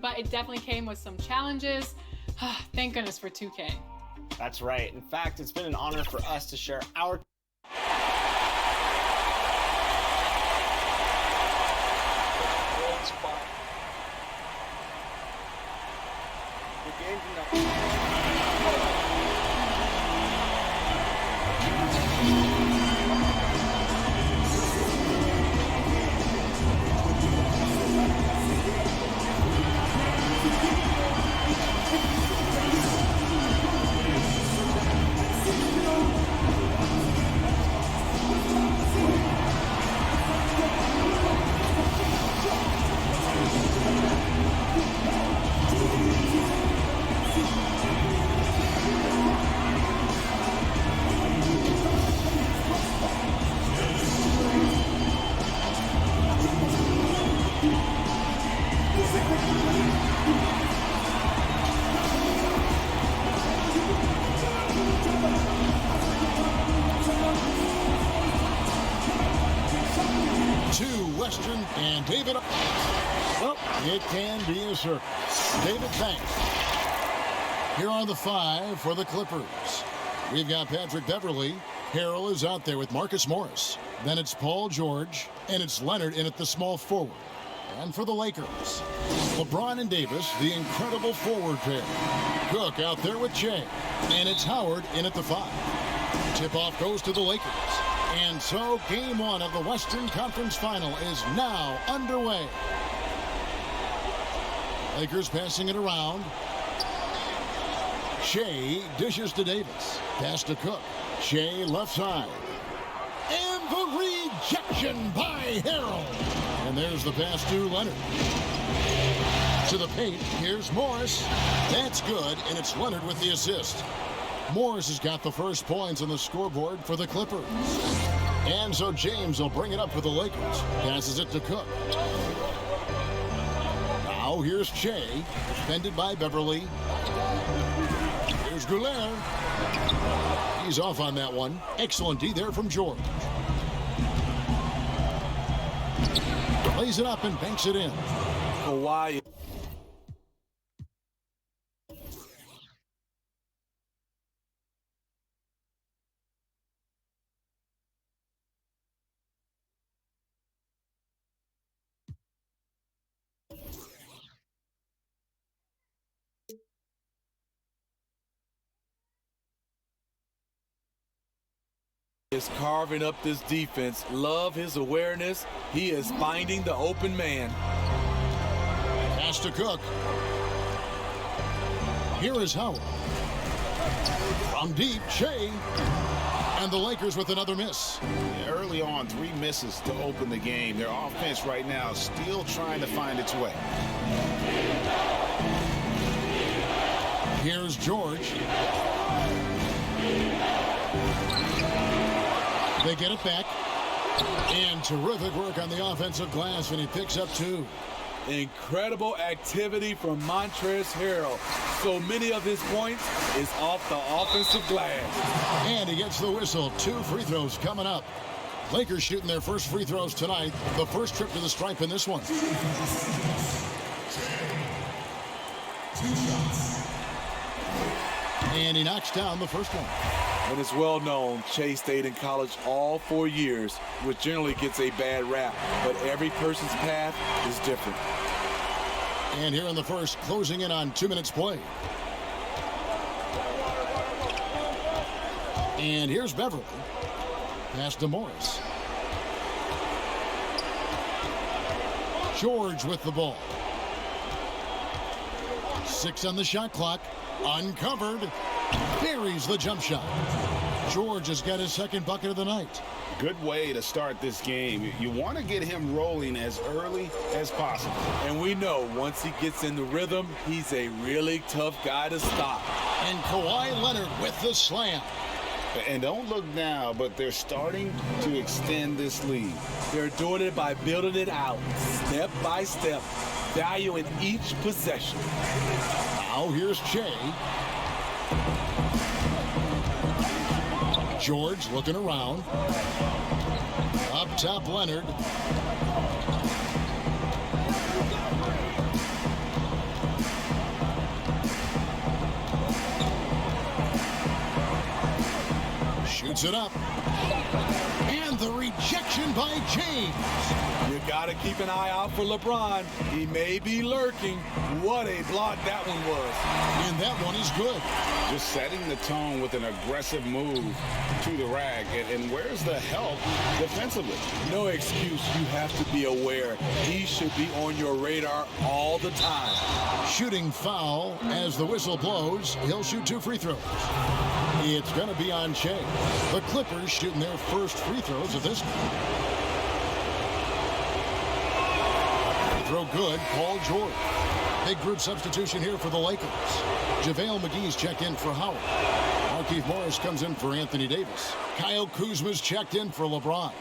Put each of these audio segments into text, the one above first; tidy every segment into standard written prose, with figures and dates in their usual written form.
but it definitely came with some challenges. Thank goodness for 2K. That's right. In fact, it's been an honor for us to share our Western and David. Well, it can be a circus. David Banks. Here are the 5 for the Clippers. We've got Patrick Beverley. Harrell is out there with Marcus Morris. Then it's Paul George, and it's Leonard in at the small forward. And for the Lakers, LeBron and Davis, the incredible forward pair. Cook out there with Jay, and it's Howard in at the 5. Tip-off goes to the Lakers. And so game 1 of the Western Conference Final is now underway. Lakers passing it around. Shea dishes to Davis. Pass to Cook. Shea left side. And the rejection by Harrell. And there's the pass to Leonard. To the paint, here's Morris. That's good, and it's Leonard with the assist. Morris has got the first points on the scoreboard for the Clippers. And so James will bring it up for the Lakers. Passes it to Cook. Now here's Shea, defended by Beverley. Here's Goulet. He's off on that one. Excellent D there from George. Lays it up and banks it in. Kawhi. Is carving up this defense. Love his awareness. He is finding the open man. Pass to Cook. Here is Howard. From deep, Shea. And the Lakers with another miss. Early on, 3 misses to open the game. Their offense right now is still trying to find its way. Here's George. They get it back. And terrific work on the offensive glass, and he picks up 2. Incredible activity from Montrezl Harrell. So many of his points is off the offensive glass. And he gets the whistle. 2 free throws coming up. Lakers shooting their first free throws tonight. The first trip to the stripe in this one. 2 shots. And he knocks down the first one. And it's well known, Chase stayed in college all 4 years, which generally gets a bad rap. But every person's path is different. And here in the first, closing in on 2 minutes play. And here's Beverley. Pass to Morris. George with the ball. 6 on the shot clock. Uncovered. Buries the jump shot. George has got his second bucket of the night. Good way to start this game. You want to get him rolling as early as possible. And we know once he gets in the rhythm, he's a really tough guy to stop. And Kawhi Leonard with the slam. And don't look now, but they're starting to extend this lead. They're doing it by building it out, step by step, valuing each possession. Now here's Shea. George looking around. Up top, Leonard. Shoots it up. And the rejection by James. You got to keep an eye out for LeBron. He may be lurking. What a block that one was. And that one is good. Just setting the tone with an aggressive move to the rag. And where's the help defensively? No excuse. You have to be aware. He should be on your radar all the time. Shooting foul as the whistle blows. He'll shoot 2 free throws. It's going to be on Shea. The Clippers shooting their first free throws of this one. Throw good, Paul George. Big group substitution here for the Lakers. JaVale McGee's checked in for Howard. Markieff Morris comes in for Anthony Davis. Kyle Kuzma's checked in for LeBron.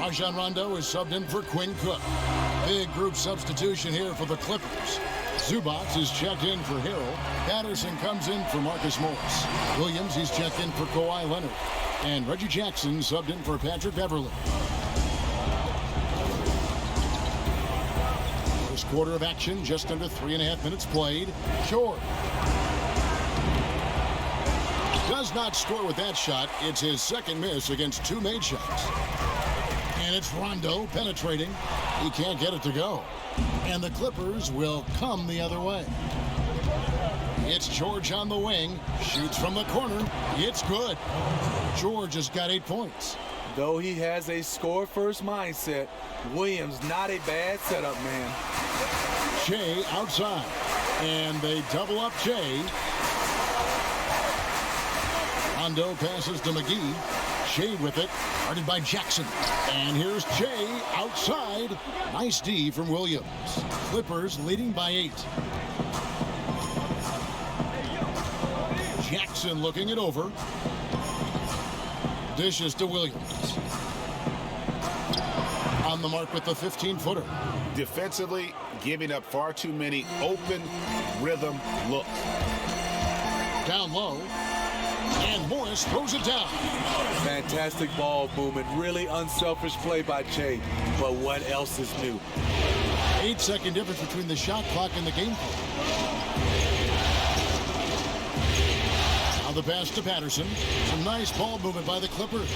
Rajon Rondo is subbed in for Quinn Cook. Big group substitution here for the Clippers. Zubac is checked in for Harrell. Patterson comes in for Marcus Morris. Williams, he's checked in for Kawhi Leonard. And Reggie Jackson subbed in for Patrick Beverley. First quarter of action, just under 3.5 minutes played. George does not score with that shot. It's his second miss against 2 made shots. And it's Rondo penetrating. He can't get it to go. And the Clippers will come the other way. It's George on the wing. Shoots from the corner. It's good. George has got 8 points. Though he has a score-first mindset, Williams not a bad setup man. Shea outside. And they double up Shea. Rondo passes to McGee. Shea with it, guarded by Jackson. And here's Shea outside. Nice D from Williams. Clippers leading by 8. Jackson looking it over. Dishes to Williams. On the mark with the 15-footer. Defensively, giving up far too many open rhythm looks. Down low. And Morris throws it down. Fantastic ball movement. Really unselfish play by Shea. But what else is new? 8-second difference between the shot clock and the game clock. Now the pass to Patterson. Some nice ball movement by the Clippers.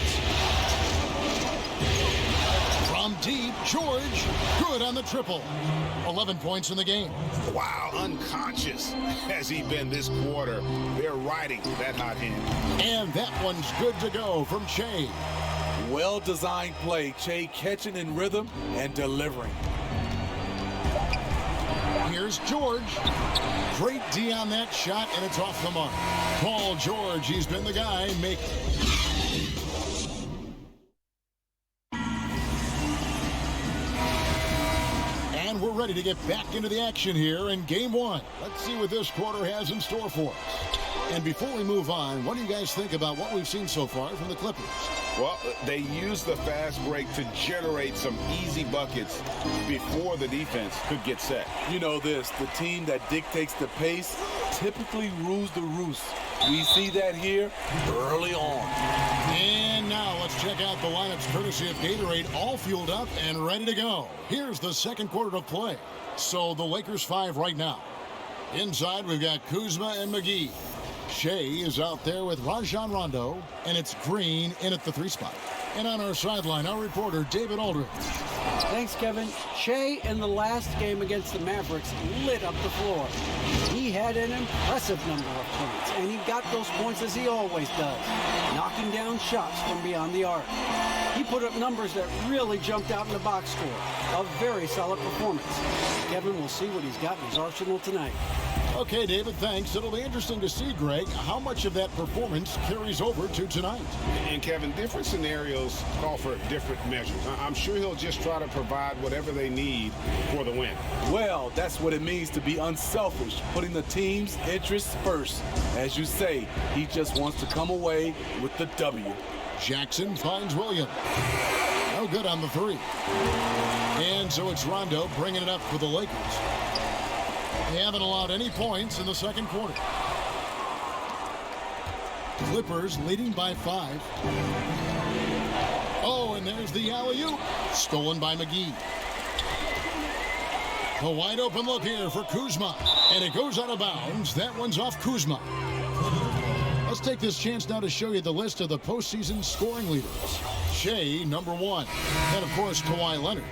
From deep, George. Good on the triple. 11 points in the game. Wow, unconscious has he been this quarter. They're riding that hot hand. And that one's good to go from Shea. Well-designed play. Shea catching in rhythm and delivering. Here's George. Great D on that shot, and it's off the mark. Paul George, he's been the guy making. And we're ready to get back into the action here in Game 1. Let's see what this quarter has in store for us. And before we move on, what do you guys think about what we've seen so far from the Clippers? Well, they used the fast break to generate some easy buckets before the defense could get set. You know this, the team that dictates the pace typically rules the roost. We see that here early on. And now let's check out the lineups courtesy of Gatorade, all fueled up and ready to go. Here's the second quarter of play. So the Lakers 5 right now. Inside, we've got Kuzma and McGee. Shea is out there with Rajon Rondo, and it's Green in at the 3 spot. And on our sideline, our reporter, David Aldridge. Thanks, Kevin. Shea in the last game against the Mavericks lit up the floor. He had an impressive number of points, and he got those points as he always does, knocking down shots from beyond the arc. He put up numbers that really jumped out in the box score. A very solid performance. Kevin will see what he's got in his arsenal tonight. Okay, David, thanks. It'll be interesting to see, Greg, how much of that performance carries over to tonight. And Kevin, different scenarios call for different measures. I'm sure he'll just try to provide whatever they need for the win. Well, that's what it means to be unselfish, putting the team's interests first. As you say, he just wants to come away with the W. Jackson finds Williams. No good on the 3. And so it's Rondo bringing it up for the Lakers. They haven't allowed any points in the second quarter. Clippers leading by 5. Oh, and there's the alley-oop. Stolen by McGee. A wide open look here for Kuzma. And it goes out of bounds. That one's off Kuzma. Let's take this chance now to show you the list of the postseason scoring leaders. Shea, number 1. And, of course, Kawhi Leonard.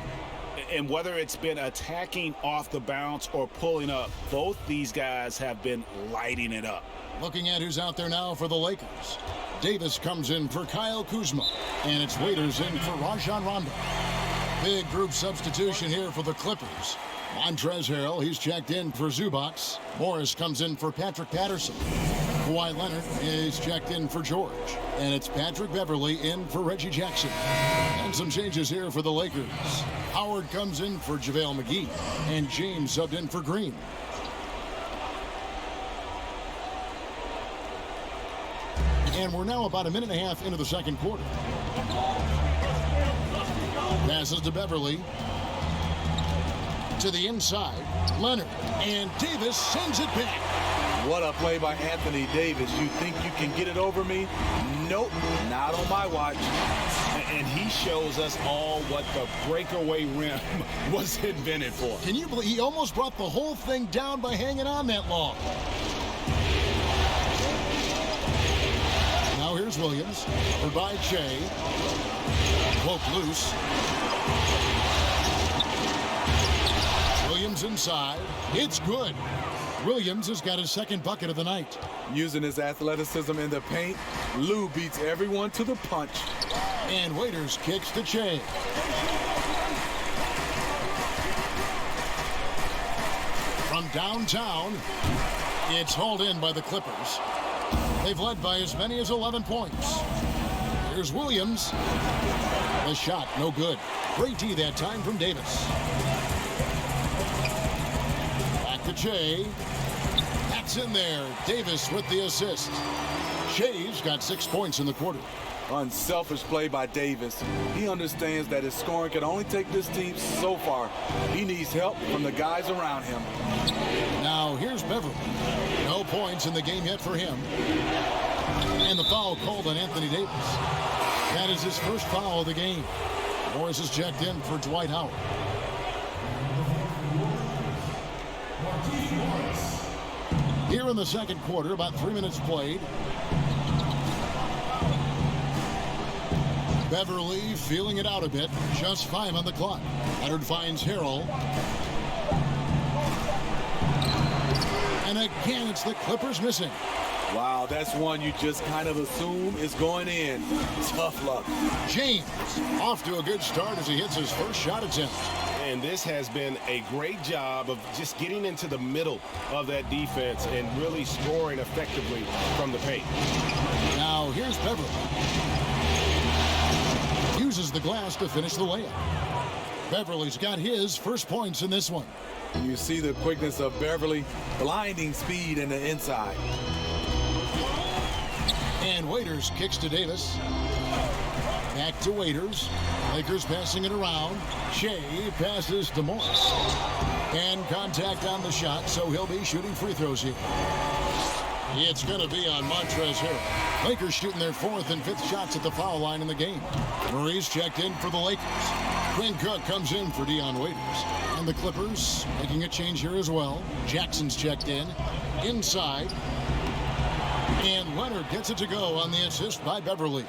And whether it's been attacking off the bounce or pulling up, both these guys have been lighting it up. Looking at who's out there now for the Lakers. Davis comes in for Kyle Kuzma. And it's Waiters in for Rajon Rondo. Big group substitution here for the Clippers. Montrezl Harrell, he's checked in for Zubac. Morris comes in for Patrick Patterson. Kawhi Leonard is checked in for George. And it's Patrick Beverley in for Reggie Jackson. And some changes here for the Lakers. Howard comes in for JaVale McGee. And James subbed in for Green. And we're now about a minute and a half into the second quarter. Passes to Beverley. To the inside. Leonard. And Davis sends it back. What a play by Anthony Davis. You think you can get it over me? Nope, not on my watch. And he shows us all what the breakaway rim was invented for. Can you believe he almost brought the whole thing down by hanging on that long? Now here's Williams. Or by Shea. Poke loose. Williams inside. It's good. Williams has got his second bucket of the night. Using his athleticism in the paint, Lou beats everyone to the punch. And Waiters kicks to Shea. From downtown, it's hauled in by the Clippers. They've led by as many as 11 points. Here's Williams. The shot, no good. Great D that time from Davis. Back to Shea. That's in there. Davis with the assist. Shea's got 6 points in the quarter. Unselfish play by Davis. He understands that his scoring can only take this team so far. He needs help from the guys around him. Now here's Beverley. No points in the game yet for him. And the foul called on Anthony Davis. That is his first foul of the game. Morris is checked in for Dwight Howard. Here in the second quarter, about 3 minutes played. Beverley feeling it out a bit. Just 5 on the clock. Leonard finds Harrell. And again, it's the Clippers missing. Wow, that's one you just kind of assume is going in. Tough luck. James off to a good start as he hits his first shot attempt. And this has been a great job of just getting into the middle of that defense and really scoring effectively from the paint. Now here's Beverley. Uses the glass to finish the layup. Beverley's got his first points in this one. You see the quickness of Beverley, blinding speed in the inside. And Waiters kicks to Davis. Back to Waiters. Lakers passing it around. Shea passes to Morris. And contact on the shot, so he'll be shooting free throws here. It's going to be on Montrezl Harrell. Lakers shooting their 4th and 5th shots at the foul line in the game. Murray's checked in for the Lakers. Quinn Cook comes in for Dion Waiters. And the Clippers making a change here as well. Jackson's checked in. Inside. And Leonard gets it to go on the assist by Beverley.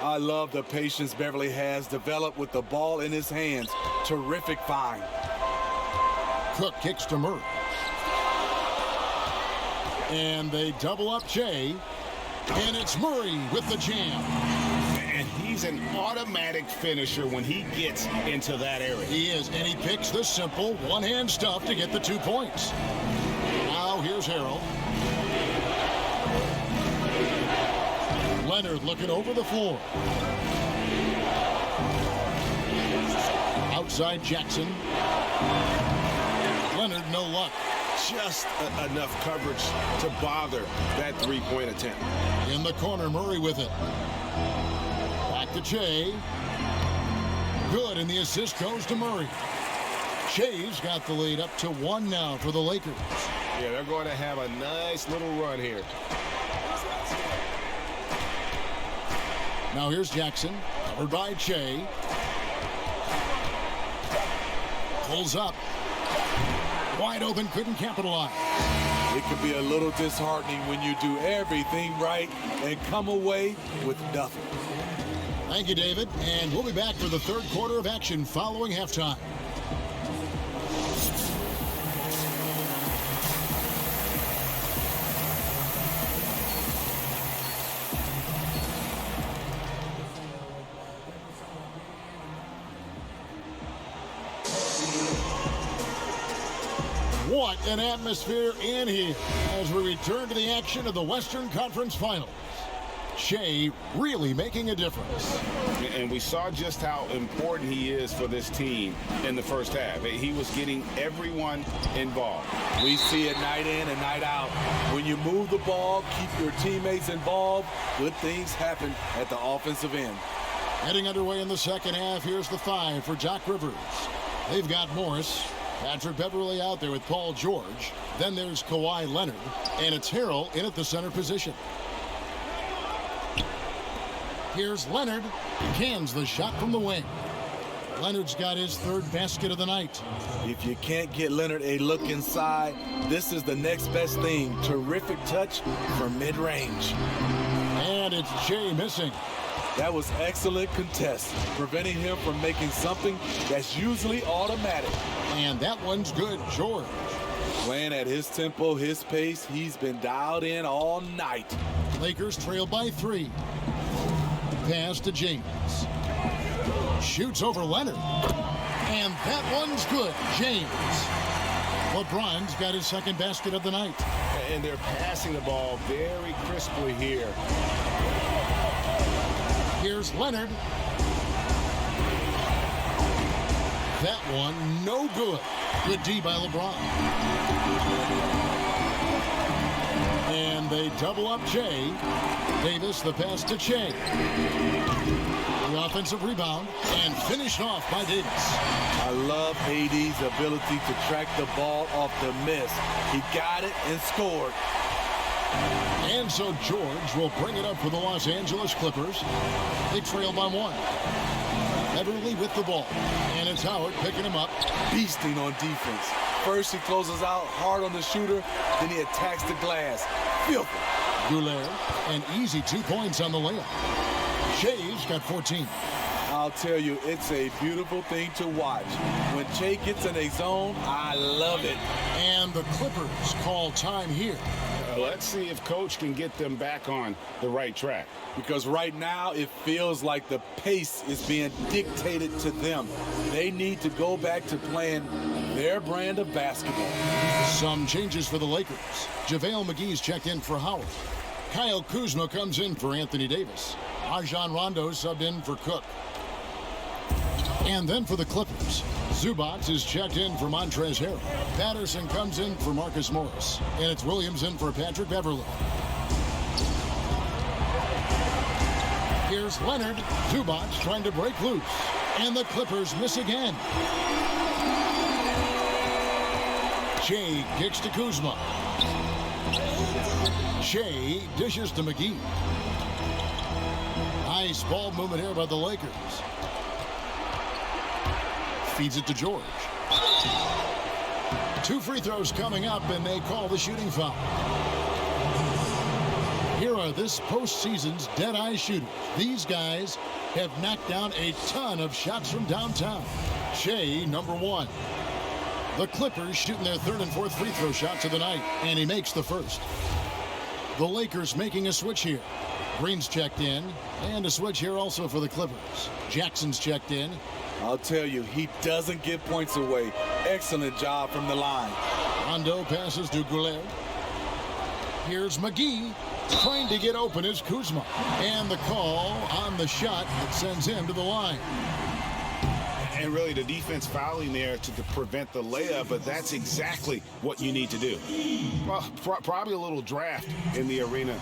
I love the patience Beverley has developed with the ball in his hands. Terrific find. Cook kicks to Murray. And they double up Shea. And it's Murray with the jam. And he's an automatic finisher when he gets into that area. He is, and he picks the simple one-hand stuff to get the 2 points. Now here's Harrell. Leonard looking over the floor. Outside Jackson. Leonard, no luck. Just enough coverage to bother that three-point attempt. In the corner, Murray with it. Back to Shea. Good, and the assist goes to Murray. Shea's got the lead up to 1 now for the Lakers. Yeah, they're going to have a nice little run here. Now here's Jackson, covered by Shea. Pulls up. Wide open, couldn't capitalize. It can be a little disheartening when you do everything right and come away with nothing. Thank you, David. And we'll be back for the third quarter of action following halftime. What an atmosphere in here as we return to the action of the Western Conference Finals. Shea really making a difference. And we saw just how important he is for this team in the first half. He was getting everyone involved. We see it night in and night out. When you move the ball, keep your teammates involved, good things happen at the offensive end. Heading underway in the second half, here's the 5 for Doc Rivers. They've got Morris, Patrick Beverly out there with Paul George. Then there's Kawhi Leonard, and it's Harrell in at the center position. Here's Leonard, cans the shot from the wing. Leonard's got his third basket of the night. If you can't get Leonard a look inside, this is the next best thing. Terrific touch from mid-range. And it's Shea missing. That was excellent contest, preventing him from making something that's usually automatic. And that one's good, George. Playing at his tempo, his pace, he's been dialed in all night. Lakers trail by 3. Pass to James. Shoots over Leonard. And that one's good, James. LeBron's got his second basket of the night. And they're passing the ball very crisply here. Here's Leonard. That one, no good. Good D by LeBron. And they double up Shea. Davis, the pass to Shea. The offensive rebound and finished off by Davis. I love AD's ability to track the ball off the miss. He got it and scored. And so George will bring it up for the Los Angeles Clippers. They trail by 1. Beverly with the ball. And it's Howard picking him up. Beasting on defense. First he closes out hard on the shooter, then he attacks the glass. Filthy. Goulet, an easy 2 points on the layup. Shea's got 14. I'll tell you, it's a beautiful thing to watch. When Shea gets in a zone, I love it. And the Clippers call time here. Let's see if Coach can get them back on the right track. Because right now, it feels like the pace is being dictated to them. They need to go back to playing their brand of basketball. Some changes for the Lakers. JaVale McGee's checked in for Howard. Kyle Kuzma comes in for Anthony Davis. Rajon Rondo subbed in for Cook. And then for the Clippers, Zubac is checked in for Montrezl Harrell. Patterson comes in for Marcus Morris. And it's Williams in for Patrick Beverly. Here's Leonard. Zubac trying to break loose. And the Clippers miss again. Shea kicks to Kuzma. Shea dishes to McGee. Nice ball movement here by the Lakers. Feeds it to George. 2 free throws coming up, and they call the shooting foul. Here are this postseason's dead-eye shooters. These guys have knocked down a ton of shots from downtown. Shea, number 1. The Clippers shooting their 3rd and 4th free throw shots of the night, and he makes the first. The Lakers making a switch here. Green's checked in, and a switch here also for the Clippers. Jackson's checked in. I'll tell you, he doesn't give points away. Excellent job from the line. Rondo passes to Goulet. Here's McGee. Trying to get open is Kuzma. And the call on the shot that sends him to the line. And really the defense fouling there to prevent the layup, but that's exactly what you need to do. Well, probably a little draft in the arena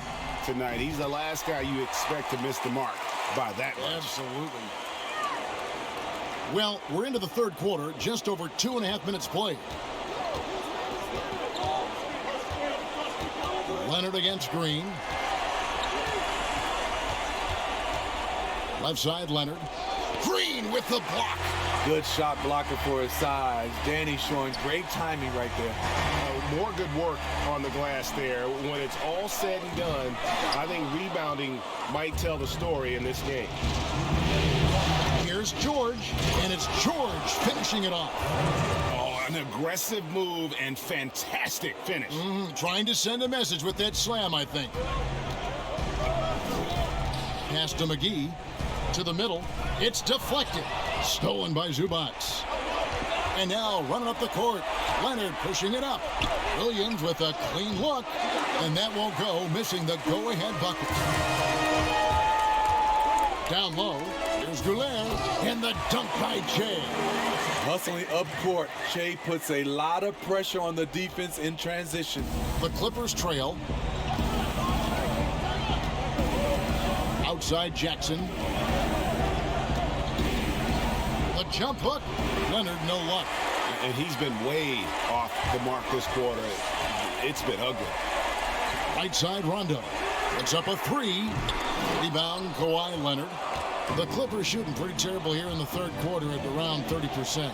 tonight. He's the last guy you expect to miss the mark by that much. Absolutely. Well, we're into the third quarter, just over 2.5 minutes played. Leonard against Green. Left side, Leonard. Green with the block. Good shot blocker for his size. Danny showing great timing right there. More good work on the glass there. When it's all said and done, I think rebounding might tell the story in this game. Here's George, and it's George finishing it off. Oh, an aggressive move and fantastic finish. Trying to send a message with that slam, I think. Pass to McGee. To the middle. It's deflected. Stolen by Zubac. And now running up the court. Leonard pushing it up. Williams with a clean look. And that won't go, missing the go-ahead bucket. Down low. Here's Goulet. And the dunk by Jay. Hustling up court, Shea puts a lot of pressure on the defense in transition. The Clippers trail. Outside Jackson. The jump hook. Leonard, no luck. And he's been way off the mark this quarter. It's been ugly. Right side Rondo. It's up a three. Rebound Kawhi Leonard. The Clippers shooting pretty terrible here in the third quarter at around 30%.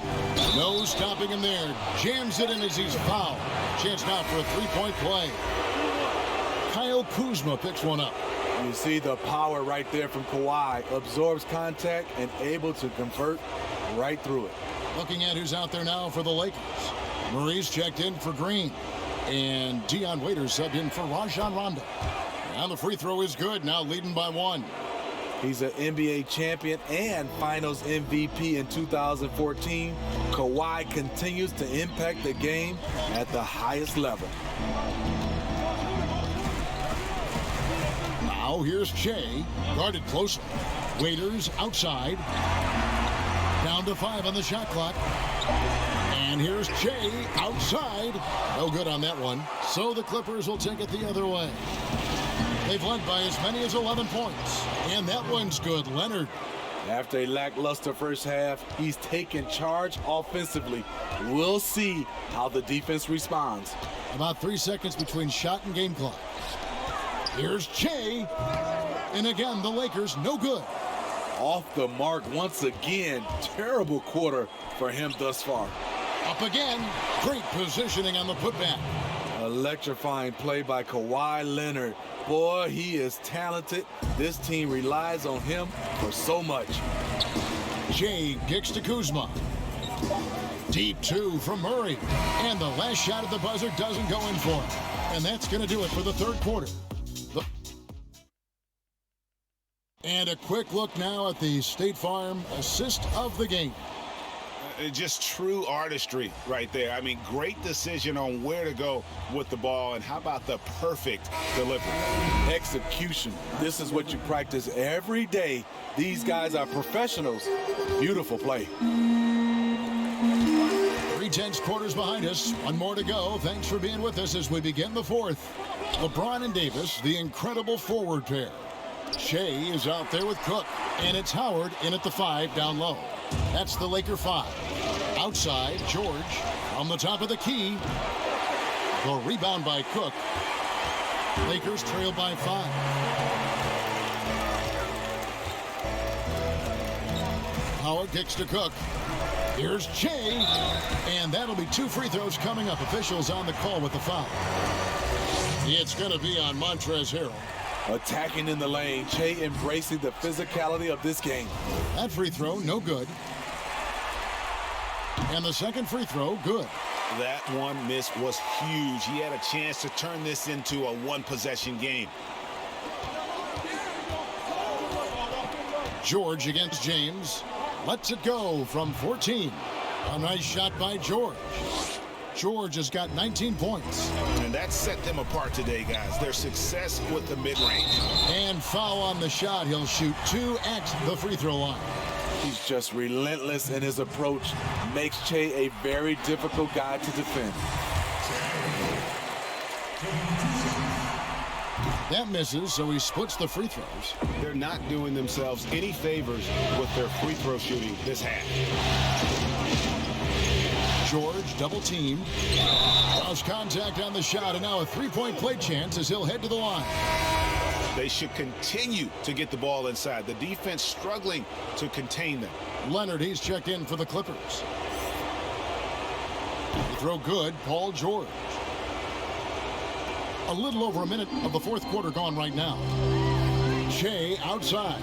No stopping him there. Jams it in as he's fouled. Chance now for a three-point play. Kyle Kuzma picks one up. You see the power right there from Kawhi. Absorbs contact and able to convert right through it. Looking at who's out there now for the Lakers. Murray's checked in for Green. And Dion Waiters subbed in for Rajon Rondo. Now the free throw is good. Now leading by one. He's an NBA champion and Finals MVP in 2014. Kawhi continues to impact the game at the highest level. Now here's Shea, guarded closely. Waiters outside. Down to 5 on the shot clock. And here's Shea outside. No good on that one. So the Clippers will take it the other way. They've led by as many as 11 points. And that one's good. Leonard. After a lackluster first half, he's taken charge offensively. We'll see how the defense responds. About 3 seconds between shot and game clock. Here's Shea. And again, the Lakers no good. Off the mark once again. Terrible quarter for him thus far. Up again. Great positioning on the putback. Electrifying play by Kawhi Leonard. Boy, he is talented. This team relies on him for so much. Shea kicks to Kuzma. Deep two from Murray. And the last shot at the buzzer doesn't go in for it. And that's going to do it for the third quarter. And a quick look now at the State Farm assist of the game. Just true artistry right there. I mean, great decision on where to go with the ball, and how about the perfect delivery? Execution. This is what you practice every day. These guys are professionals. Beautiful play. 3/10 quarters behind us. One more to go. Thanks for being with us as we begin the fourth. LeBron and Davis, the incredible forward pair. Shea is out there with Cook, and it's Howard in at the 5 down low. That's the Laker 5. Outside, George on the top of the key. The rebound by Cook. Lakers trail by 5. Howard kicks to Cook. Here's Shea, and that'll be 2 free throws coming up. Officials on the call with the foul. It's going to be on Montrezl Harrell. Attacking in the lane, Shea embracing the physicality of this game. That free throw, no good. And the second free throw, good. That one miss was huge. He had a chance to turn this into a one-possession game. George against James. Lets it go from 14. A nice shot by George. George has got 19 points. And that set them apart today, guys. Their success with the mid-range. And foul on the shot. He'll shoot 2 at the free throw line. He's just relentless in his approach. Makes Shea a very difficult guy to defend. That misses, so he splits the free throws. They're not doing themselves any favors with their free throw shooting this half. George double teamed. Lost contact on the shot, and now a 3-point play chance as he'll head to the line. They should continue to get the ball inside. The defense struggling to contain them. Leonard, he's checked in for the Clippers. The throw good, Paul George. A little over a minute of the fourth quarter gone right now. Shea outside.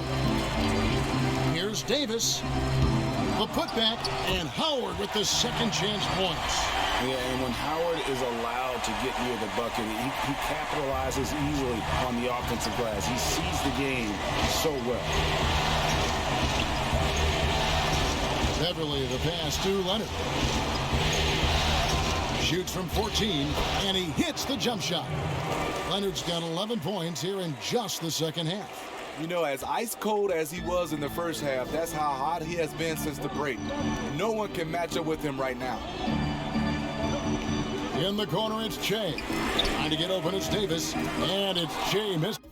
Here's Davis. The putback, and Howard with the second chance points. Yeah, and when Howard is allowed to get near the bucket, he capitalizes easily on the offensive glass. He sees the game so well. Beverly, the pass to Leonard. Shoots from 14, and he hits the jump shot. Leonard's got 11 points here in just the second half. You know, as ice cold as he was in the first half, that's how hot he has been since the break. No one can match up with him right now. In the corner, it's Shea. Trying to get open, it's Davis. And it's Shea missing.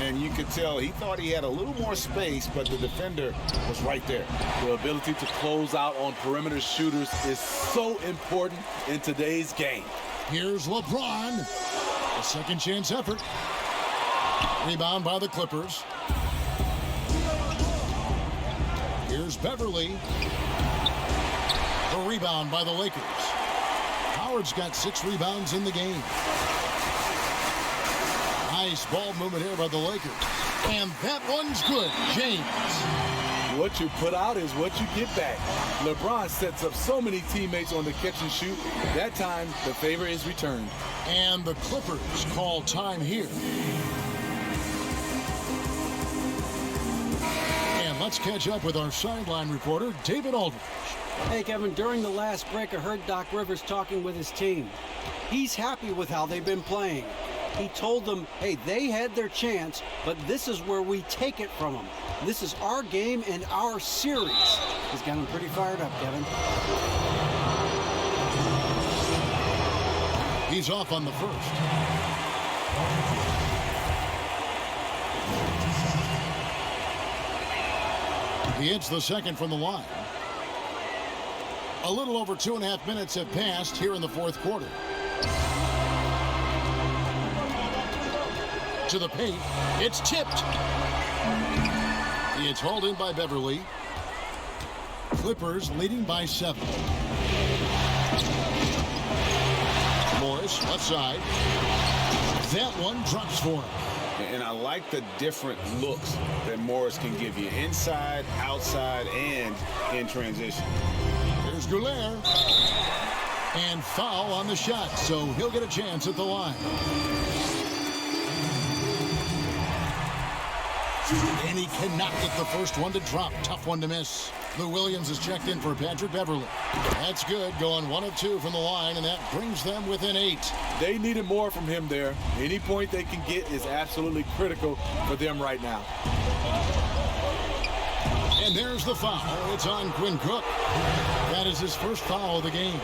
And you could tell he thought he had a little more space, but the defender was right there. The ability to close out on perimeter shooters is so important in today's game. Here's LeBron. A second chance effort. Rebound by the Clippers. Here's Beverly. The rebound by the Lakers. Howard's got 6 rebounds in the game. Nice ball movement here by the Lakers. And that one's good. James. What you put out is what you get back. LeBron sets up so many teammates on the catch and shoot. That time, the favor is returned. And the Clippers call time here. And let's catch up with our sideline reporter, David Aldridge. Hey, Kevin, during the last break, I heard Doc Rivers talking with his team. He's happy with how they've been playing. He told them, hey, they had their chance, but this is where we take it from them. This is our game and our series. He's got him pretty fired up, Kevin. He's off on the first. He hits the second from the line. A little over 2.5 minutes have passed here in the fourth quarter. To the paint, it's tipped. It's hauled in by Beverly. Clippers leading by 7. Morris, left side. That one drops for him. And I like the different looks that Morris can give you. Inside, outside, and in transition. Here's Goulier. And foul on the shot, so he'll get a chance at the line. And he cannot get the first one to drop. Tough one to miss. Lou Williams is checked in for Patrick Beverly. That's good, going 1 of 2 from the line, and that brings them within 8. They needed more from him there. Any point they can get is absolutely critical for them right now. And there's the foul. It's on Quinn Cook. That is his first foul of the game.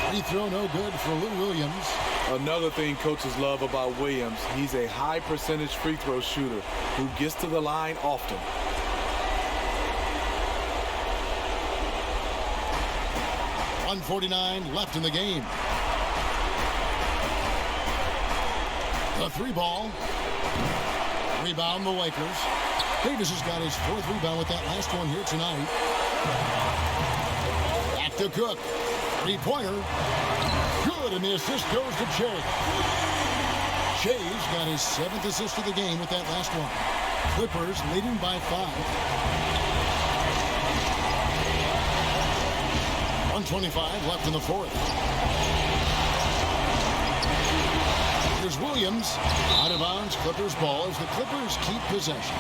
Free throw no good for Lou Williams. Another thing coaches love about Williams, he's a high percentage free throw shooter who gets to the line often. .149 left in the game. The 3 ball. Rebound the Lakers. Davis has got his 4th rebound with that last one here tonight. Back to Cook. 3-pointer. Good, and the assist goes to Shea. Shea's got his 7th assist of the game with that last one. Clippers leading by 5. 1:25 left in the fourth. Here's Williams. Out of bounds, Clippers ball as the Clippers keep possession.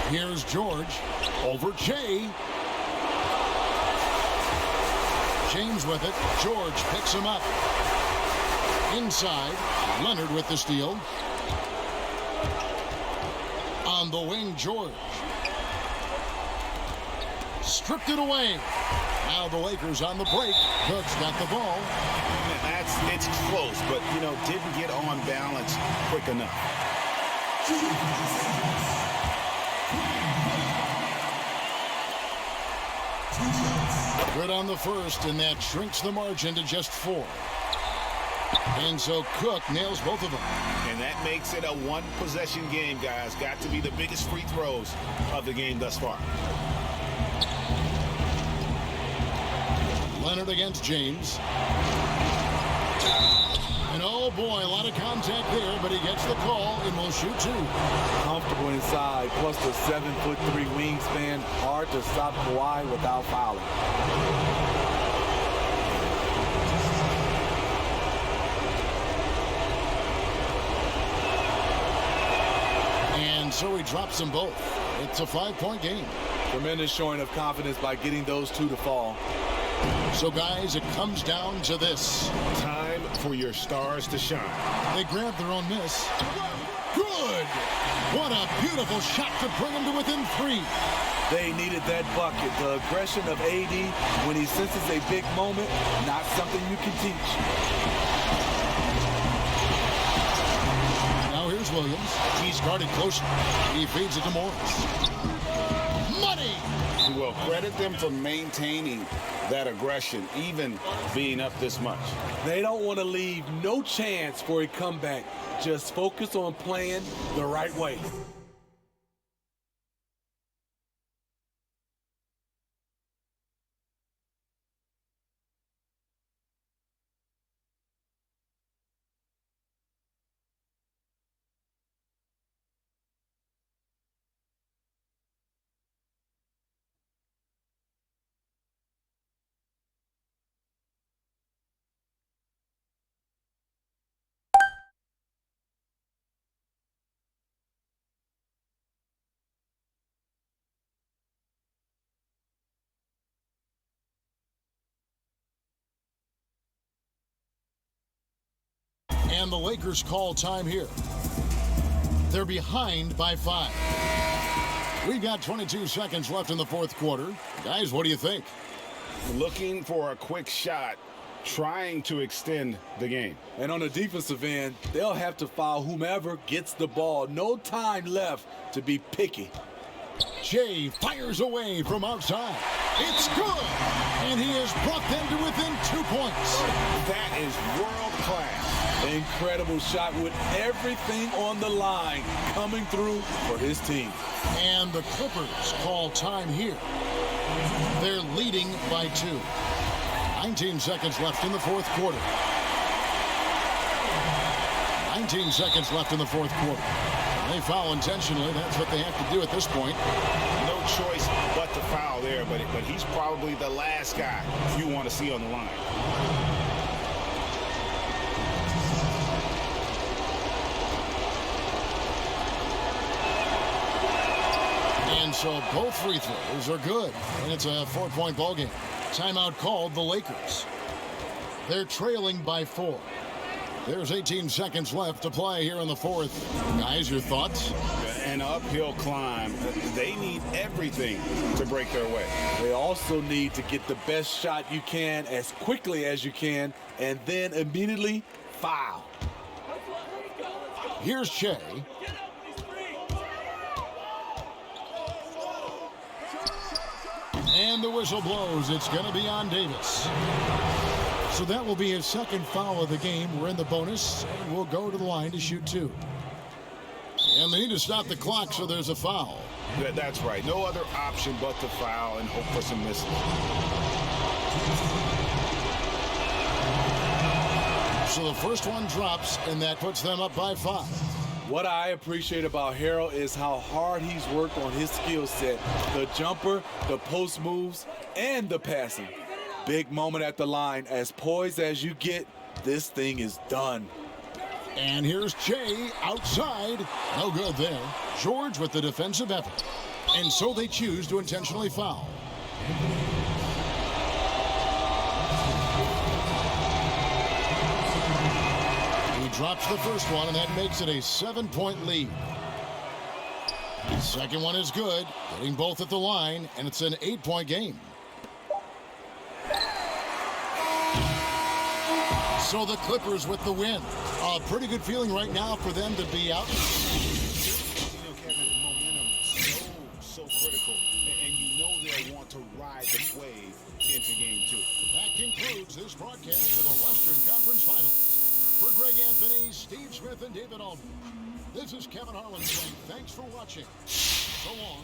Here's George over Shea. James with it. George picks him up. Inside, Leonard with the steal. On the wing, George. Stripped it away. Now the Lakers on the break. Cook's got the ball. It's close, but, didn't get on balance quick enough. Good on the first, and that shrinks the margin to just 4. And so Cook nails both of them. And that makes it a one-possession game, guys. Got to be the biggest free throws of the game thus far. Leonard against James. And oh boy, a lot of contact there, but he gets the call and will shoot 2. Comfortable inside, plus the 7'3" wingspan. Hard to stop Kawhi without fouling. And so he drops them both. It's a 5-point game. Tremendous showing of confidence by getting those 2 to fall. So guys, it comes down to this. Time for your stars to shine. They grab their own miss. Good! What a beautiful shot to bring them to within 3. They needed that bucket. The aggression of AD when he senses a big moment, not something you can teach. Now here's Williams. He's guarded closely. He feeds it to Morris. Money! Well, credit them for maintaining that aggression, even being up this much. They don't want to leave no chance for a comeback. Just focus on playing the right way. And the Lakers call time here. They're behind by 5. We've got 22 seconds left in the fourth quarter. Guys, what do you think? Looking for a quick shot, trying to extend the game. And on the defensive end, they'll have to foul whomever gets the ball. No time left to be picky. Jay fires away from outside. It's good! And he has brought them to within 2 points. That is world class. Incredible shot with everything on the line coming through for his team. And the Clippers call time here. They're leading by 2. 19 seconds left in the fourth quarter. 19 seconds left in the fourth quarter. They foul intentionally. That's what they have to do at this point. No choice but to foul there, but he's probably the last guy you want to see on the line. And so both free throws are good, and it's a 4-point ball game. Timeout called the Lakers. They're trailing by 4. There's 18 seconds left to play here in the fourth. Guys, your thoughts? An uphill climb. They need everything to break their way. They also need to get the best shot you can as quickly as you can, and then immediately foul. Here's Shea. And the whistle blows. It's going to be on Davis. So that will be his second foul of the game. We're in the bonus, and we'll go to the line to shoot 2. And they need to stop the clock, so there's a foul. That's right. No other option but to foul and hope for some misses. So the first one drops, and that puts them up by 5. What I appreciate about Harrell is how hard he's worked on his skill set. The jumper, the post moves, and the passing. Big moment at the line. As poised as you get, this thing is done. And here's Jay outside. No good there. George with the defensive effort. And so they choose to intentionally foul. He drops the first one, and that makes it a 7-point lead. The second one is good, getting both at the line, and it's an 8-point game. So the Clippers with the win. A pretty good feeling right now for them to be out. critical, and you know they'll want to ride this wave into game 2. That concludes this broadcast of the Western Conference Finals. For Greg Anthony, Steve Smith, and David Aldridge, this is Kevin Harlan saying thanks for watching. So long.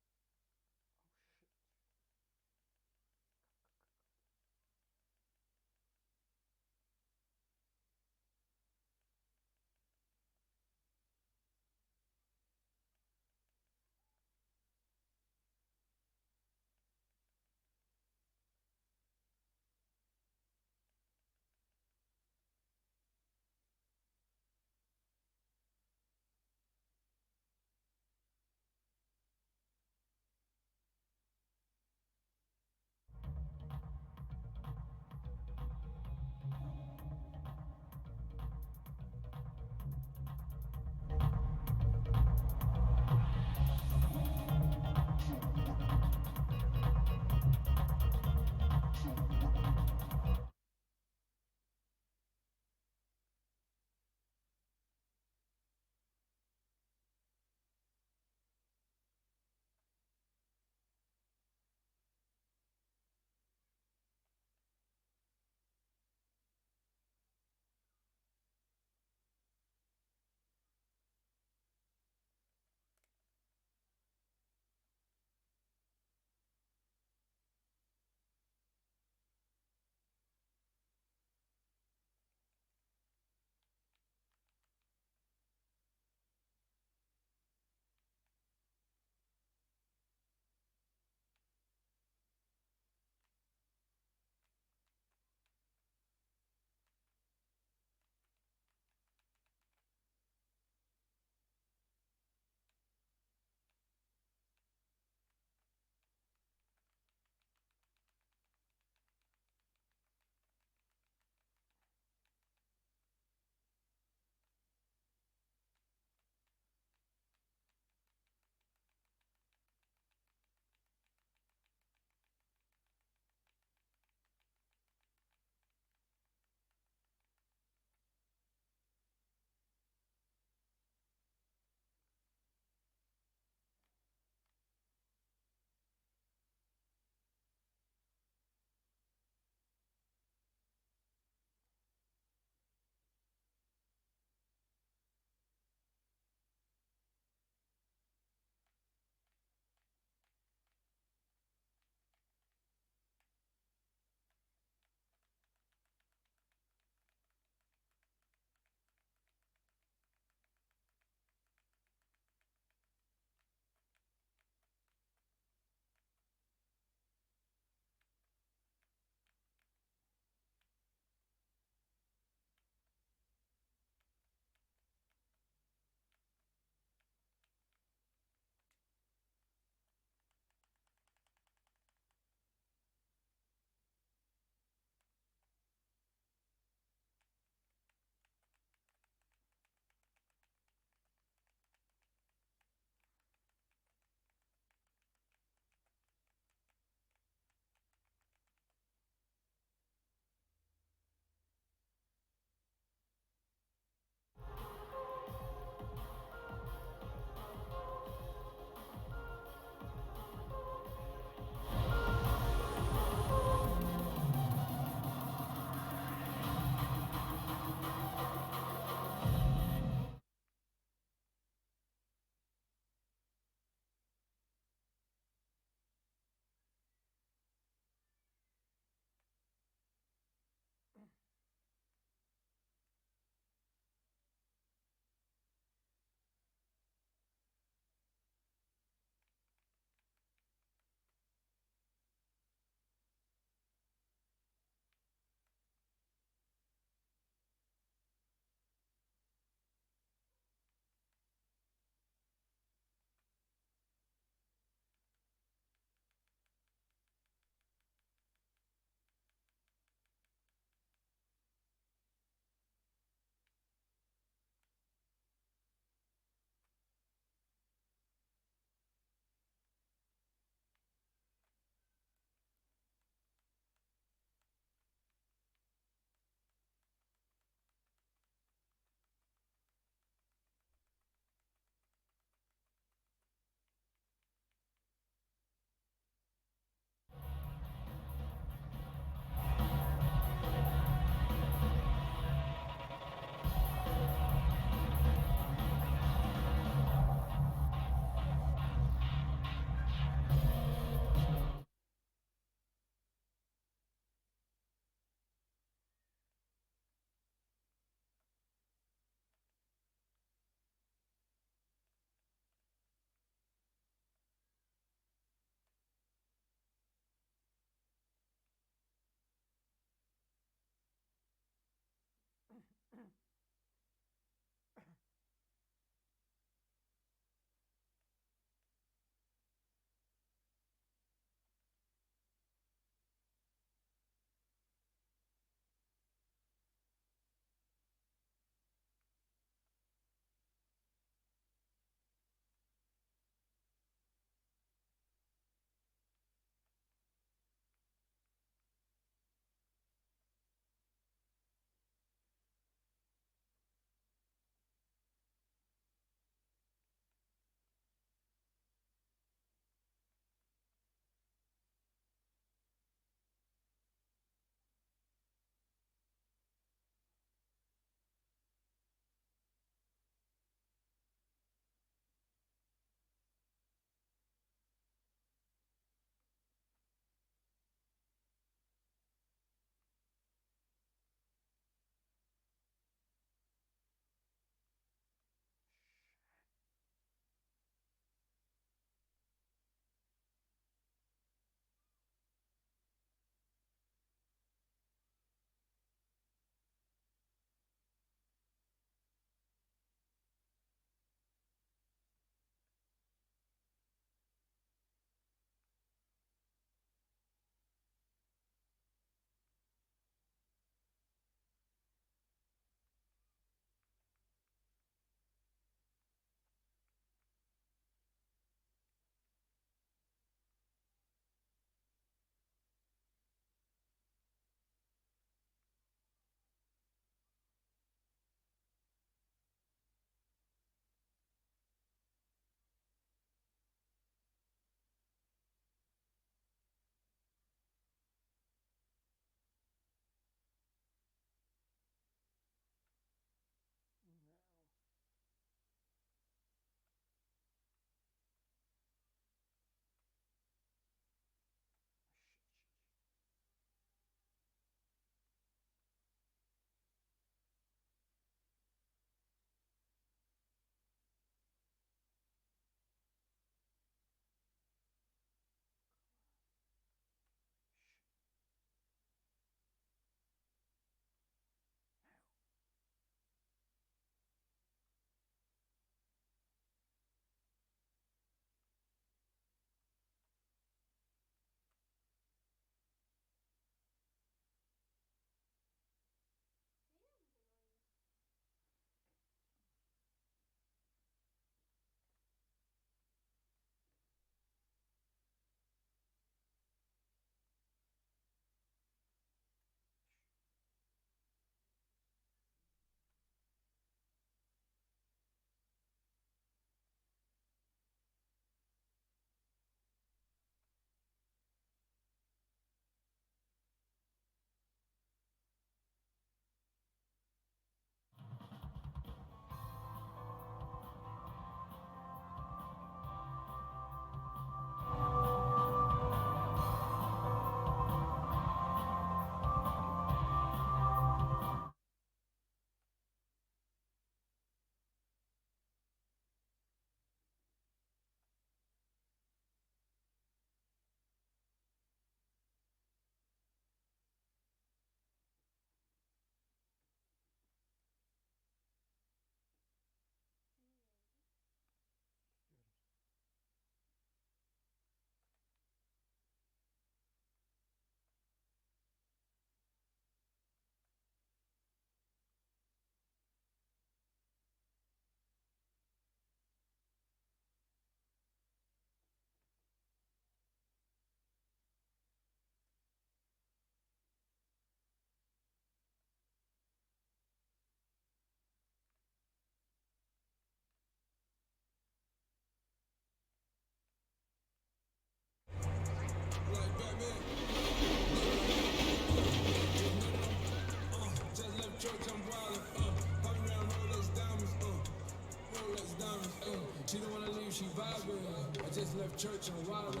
just left church and wildin'.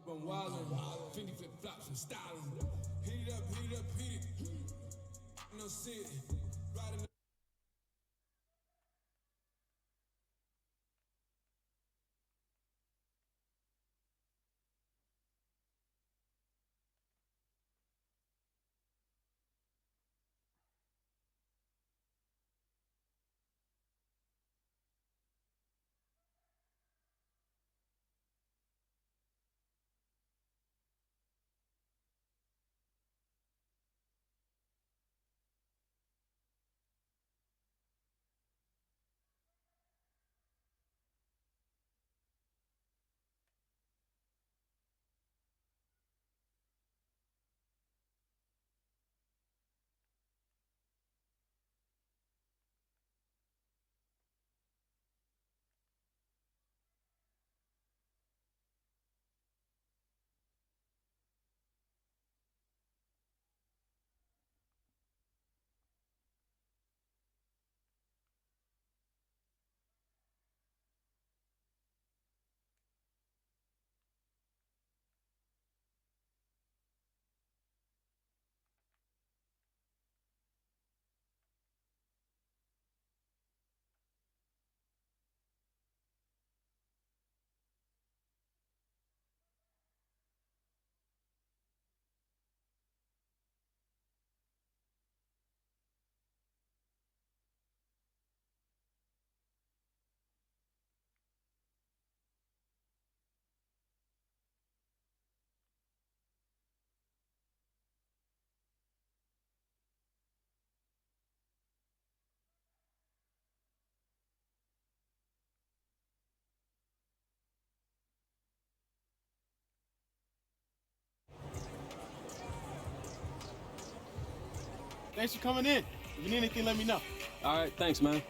From wildin', Fendi flip flops and stylin'. Heat it up, heat it up, heat it. No city, riding. Thanks for coming in. If you need anything, let me know. All right, thanks, man.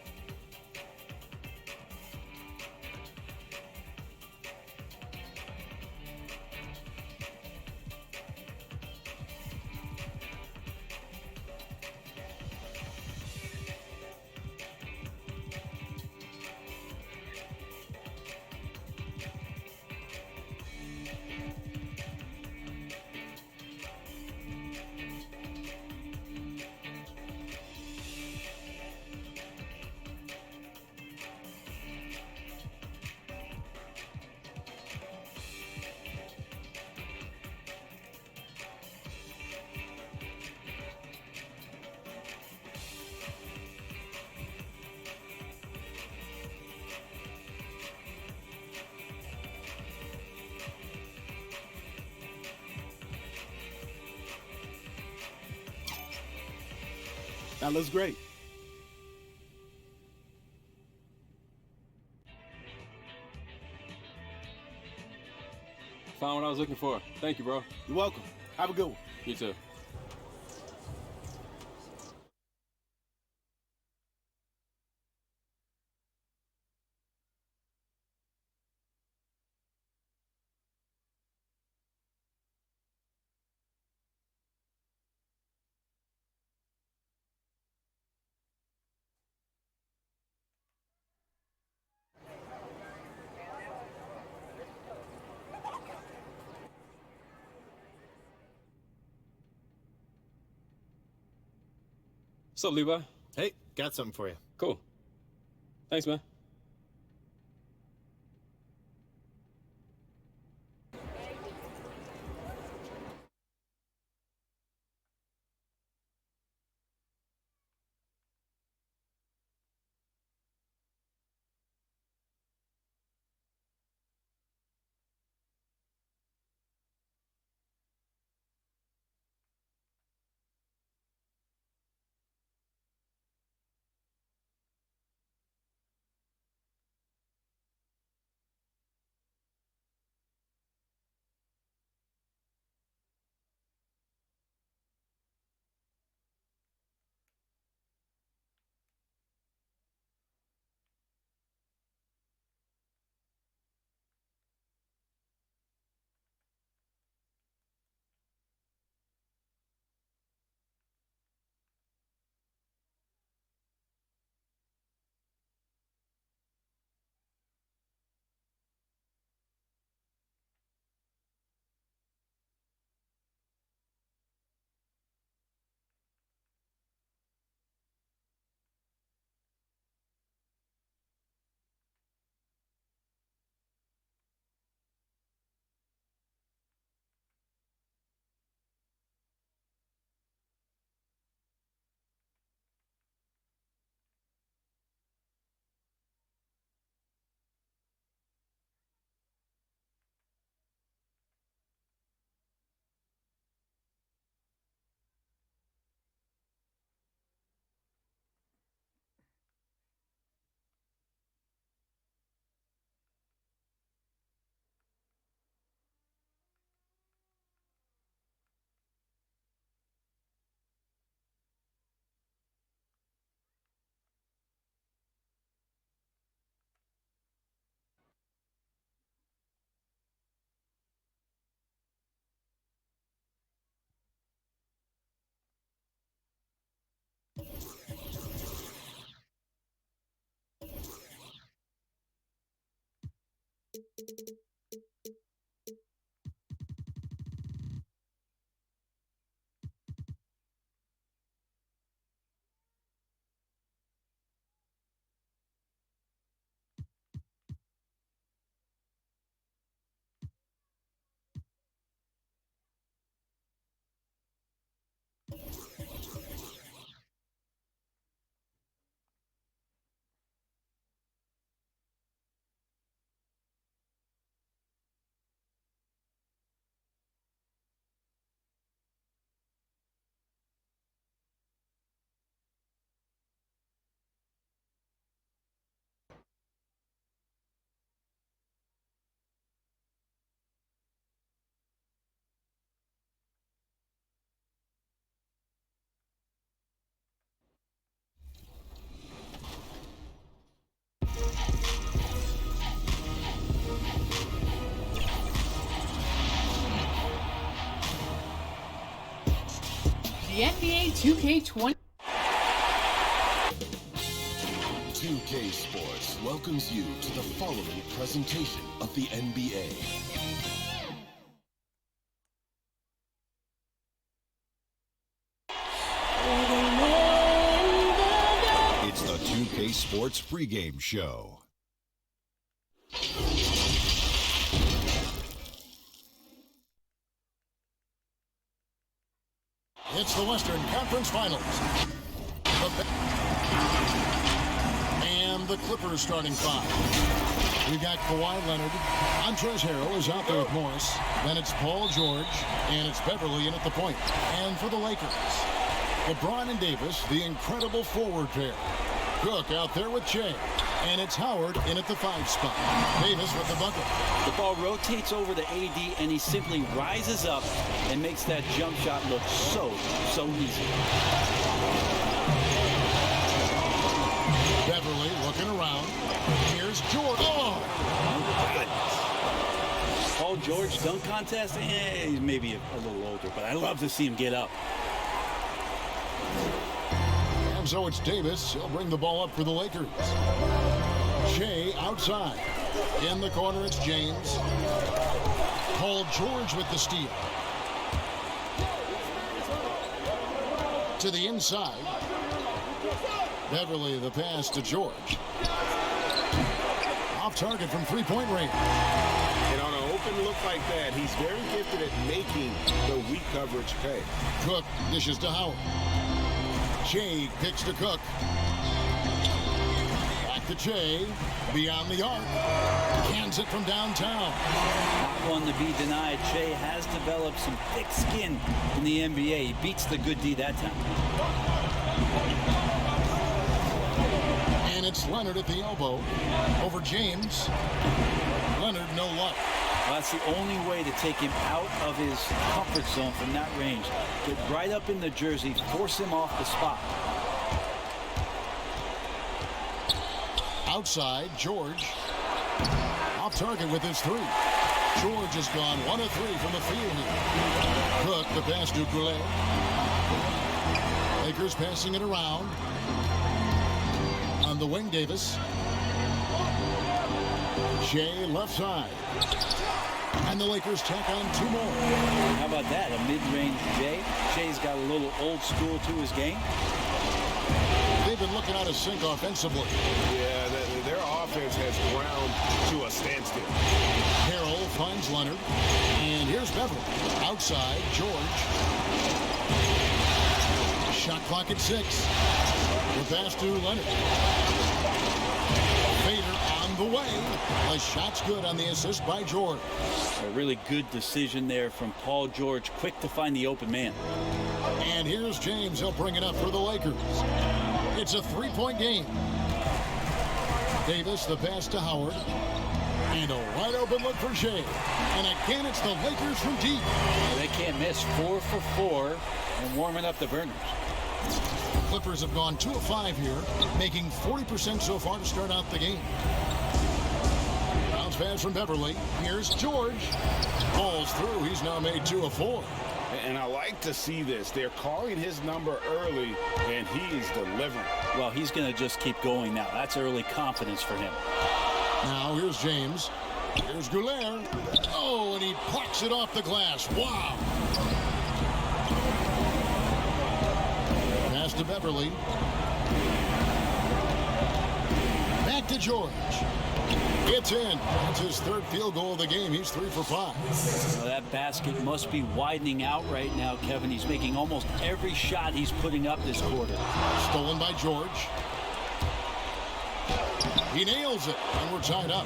That looks great. Found what I was looking for. Thank you, bro. You're welcome. Have a good one. You too. What's up, Levi? Hey, got something for you. Cool. Thanks, man. The NBA 2K20. 2K Sports welcomes you to the following presentation of the NBA. It's the 2K Sports pregame show. It's the Western Conference Finals. And the Clippers starting five. We've got Kawhi Leonard. Montrezl Harrell is out there with Morris. Then it's Paul George. And it's Beverly in at the point. And for the Lakers, LeBron and Davis, the incredible forward pair. Cook out there with Che. And it's Howard in at the 5 spot. Davis with the bucket. The ball rotates over to AD, and he simply rises up and makes that jump shot look so easy. Beverly looking around. Here's George. Oh! Paul George dunk contest? He's maybe a little older, but I love to see him get up. And so it's Davis. He'll bring the ball up for the Lakers. Shea outside. In the corner, it's James. Paul George with the steal. To the inside. Beverly, the pass to George. Off target from three-point range. And on an open look like that, he's very gifted at making the weak coverage pay. Cook dishes to Howard. Shea picks to Cook. Back to Shea. Beyond the arc. Cans it from downtown. Not one to be denied. Shea has developed some thick skin in the NBA. He beats the good D that time. And it's Leonard at the elbow. Over James. Leonard, no luck. Well, that's the only way to take him out of his comfort zone from that range. Get right up in the jersey, force him off the spot. Outside, George. Off target with his three. George has gone 1 of 3 from the field here. Cook, the pass to Goulet. Lakers passing it around. On the wing, Davis. Shea left side. And the Lakers tack on 2 more. How about that? A mid-range Jay. Shea's got a little old school to his game. They've been looking out of sync offensively. Yeah, their offense has ground to a standstill. Harrell finds Leonard. And here's Beverly. Outside, George. Shot clock at 6. The pass to Leonard. Fader on the way. The shot's good on the assist by George. A really good decision there from Paul George. Quick to find the open man. And here's James. He'll bring it up for the Lakers. It's a 3-point game. Davis, the pass to Howard. And a wide open look for Shea. And again, it's the Lakers from deep. They can't miss. 4 for 4 and warming up the burners. Clippers have gone 2 of 5 here, making 40% so far to start out the game. Bounce pass from Beverly. Here's George. Falls through. He's now made 2 of 4. And I like to see this. They're calling his number early, and he is delivering. Well, he's going to just keep going now. That's early confidence for him. Now here's James. Here's Goulet. Oh, and he plucks it off the glass. Wow. Pass to Beverly. Back to George. It's in. That's his third field goal of the game. He's 3 for 5. Well, that basket must be widening out right now, Kevin. He's making almost every shot he's putting up this quarter. Stolen by George. He nails it, and we're tied up.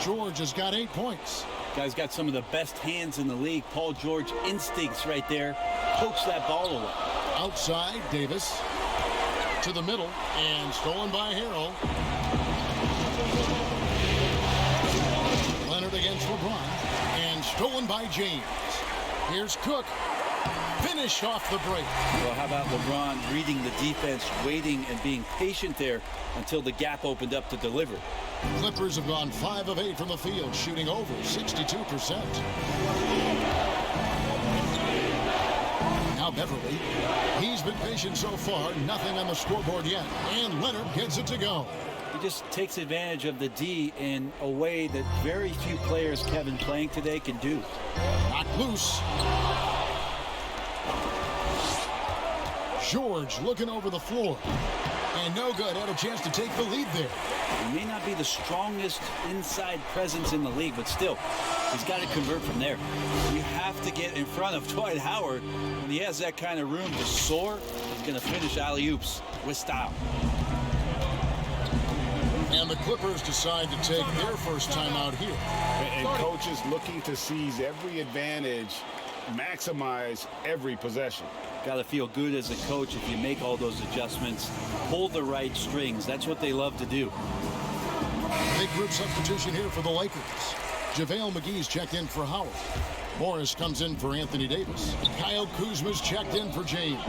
George has got 8 points. Guy's got some of the best hands in the league. Paul George instincts right there. Pokes that ball away. Outside, Davis. To the middle, and stolen by Harrell. Leonard against LeBron, and stolen by James. Here's Cook. Finish off the break. Well, how about LeBron reading the defense, waiting and being patient there until the gap opened up to deliver. Clippers have gone 5 of 8 from the field, shooting over 62%. Now Beverly. He's been patient so far. Nothing on the scoreboard yet. And Leonard gets it to go. He just takes advantage of the D in a way that very few players, Kevin, playing today can do. Knocked loose. George looking over the floor. And no good. Had a chance to take the lead there. He may not be the strongest inside presence in the league, but still, he's got to convert from there. You have to get in front of Dwight Howard. When he has that kind of room to soar, he's going to finish alley-oops with style. And the Clippers decide to take their first time out here. And coaches looking to seize every advantage, maximize every possession. Got to feel good as a coach if you make all those adjustments, pull the right strings. That's what they love to do. Big group substitution here for the Lakers. JaVale McGee's checked in for Howard. Morris comes in for Anthony Davis. Kyle Kuzma's checked in for James.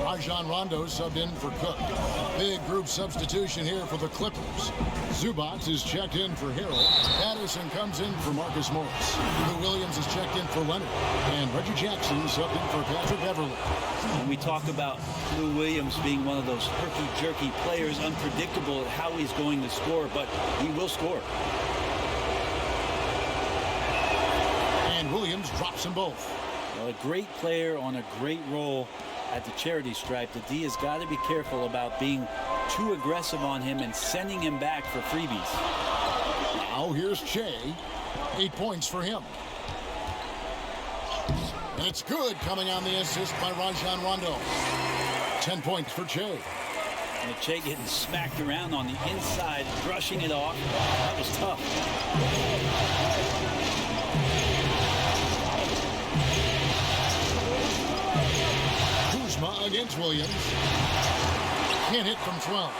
Rajon Rondo subbed in for Cook. Big group substitution here for the Clippers. Zubac is checked in for Harrell. Patterson comes in for Marcus Morris. Lou Williams is checked in for Leonard. And Reggie Jackson subbed in for Patrick Beverly. When we talk about Lou Williams being one of those herky-jerky players, unpredictable at how he's going to score, but he will score. Williams drops them both. Well, a great player on a great role at the charity stripe. The D has got to be careful about being too aggressive on him and sending him back for freebies. Now here's Che. 8 points for him. And it's good coming on the assist by Rajon Rondo. 10 points for Che. And Che getting smacked around on the inside, brushing it off. That was tough. Against Williams. Can't hit from 12.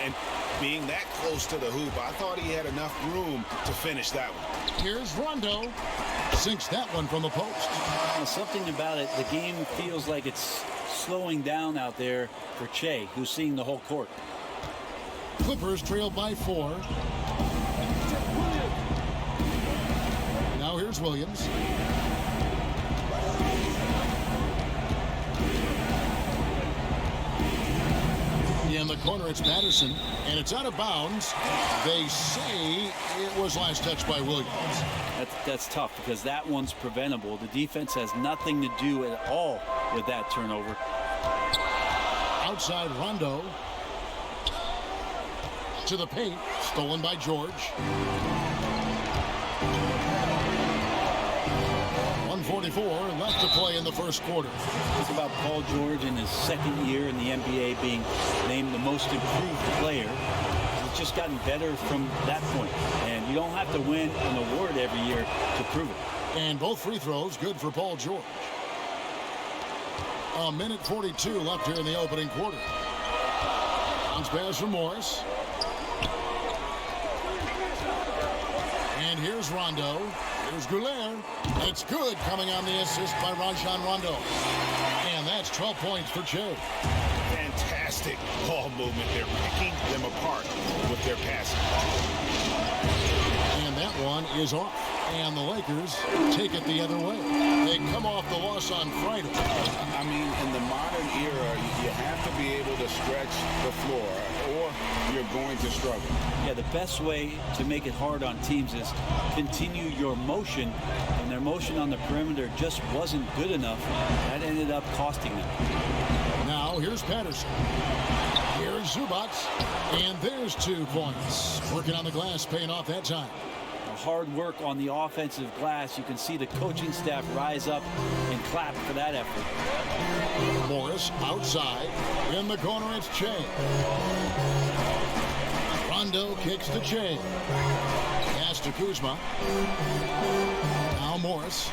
And being that close to the hoop, I thought he had enough room to finish that one. Here's Rondo. Sinks that one from the post. Something about it, the game feels like it's slowing down out there for Che, who's seeing the whole court. Clippers trail by 4. Now here's Williams. In the corner, it's Patterson, and it's out of bounds. They say it was last touched by Williams. That's tough because that one's preventable. The defense has nothing to do at all with that turnover. Outside Rondo. To the paint, stolen by George. 1:44 left to play in the first quarter. It's about Paul George in his second year in the NBA being named the most improved player. He's just gotten better from that point. And you don't have to win an award every year to prove it. And both free throws good for Paul George. 1:42 left here in the opening quarter. Bounce pass from Morris. And here's Rondo. Here's Goulet. It's good coming on the assist by Rajon Rondo. And that's 12 points for Che. Fantastic ball movement. They're picking them apart with their passing. And that one is off. And the Lakers take it the other way. They come off off the loss on Friday. I mean, in the modern era, you have to be able to stretch the floor or you're going to struggle. Yeah, the best way to make it hard on teams is continue your motion, and their motion on the perimeter just wasn't good enough. That ended up costing them. Now here's Patterson. Here's Zubac. And there's 2 points. Working on the glass, paying off that time. Hard work on the offensive glass. You can see the coaching staff rise up and clap for that effort. Morris outside. In the corner, it's Che. Rondo kicks to Che. Pass to Kuzma. Now Morris.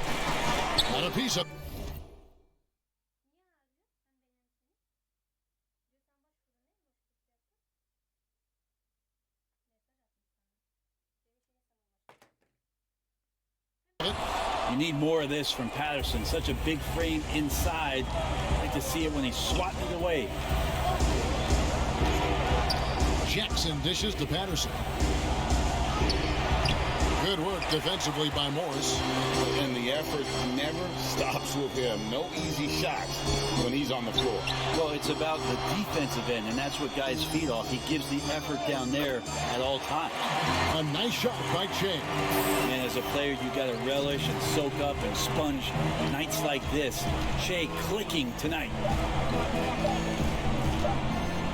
Got a piece of. You need more of this from Patterson. Such a big frame inside. I like to see it when he's swatting it away. Jackson dishes to Patterson. Good work defensively by Morris. And the effort never stops with him. No easy shots when he's on the floor. Well, it's about the defensive end, and that's what guys feed off. He gives the effort down there at all times. A nice shot by Che. And as a player, you got to relish and soak up and sponge nights like this. Che clicking tonight.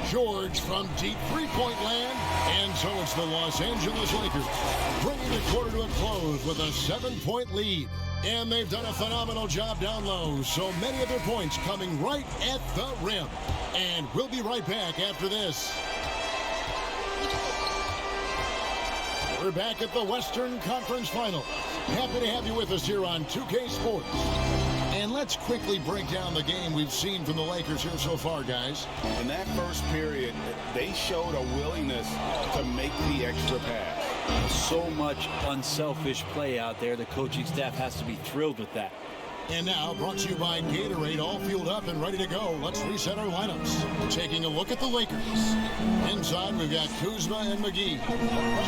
George from deep three-point land. And so it's the Los Angeles Lakers bringing the quarter to a close with a 7-point lead. And they've done a phenomenal job down low. So many of their points coming right at the rim. And we'll be right back after this. We're back at the Western Conference Final. Happy to have you with us here on 2K Sports. And let's quickly break down the game we've seen from the Lakers here so far, guys. In that first period, they showed a willingness to make the extra pass. So much unselfish play out there. The coaching staff has to be thrilled with that. And now, brought to you by Gatorade, all fueled up and ready to go. Let's reset our lineups. Taking a look at the Lakers. Inside, we've got Kuzma and McGee.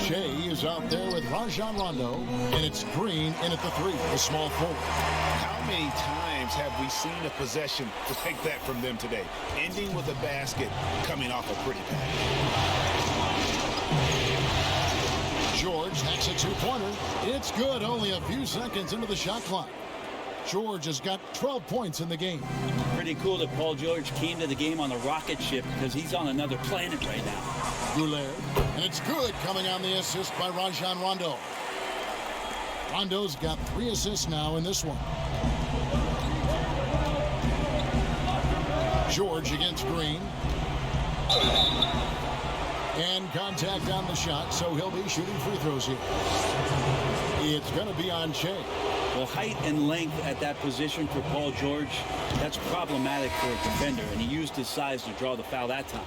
Shea is out there with Rajon Rondo. And it's Green in at the 3, the small forward. How many times have we seen a possession to take that from them today? Ending with a basket, coming off a pretty pass. George hacks a 2-pointer. It's good, only a few seconds into the shot clock. George has got 12 points in the game. Pretty cool that Paul George came to the game on the rocket ship because he's on another planet right now. Goulet. And it's good coming on the assist by Rajon Rondo. Rondo's got 3 assists now in this one. George against Green. And contact on the shot, so he'll be shooting free throws here. It's going to be on Che. Well, height and length at that position for Paul George, that's problematic for a defender, and he used his size to draw the foul that time.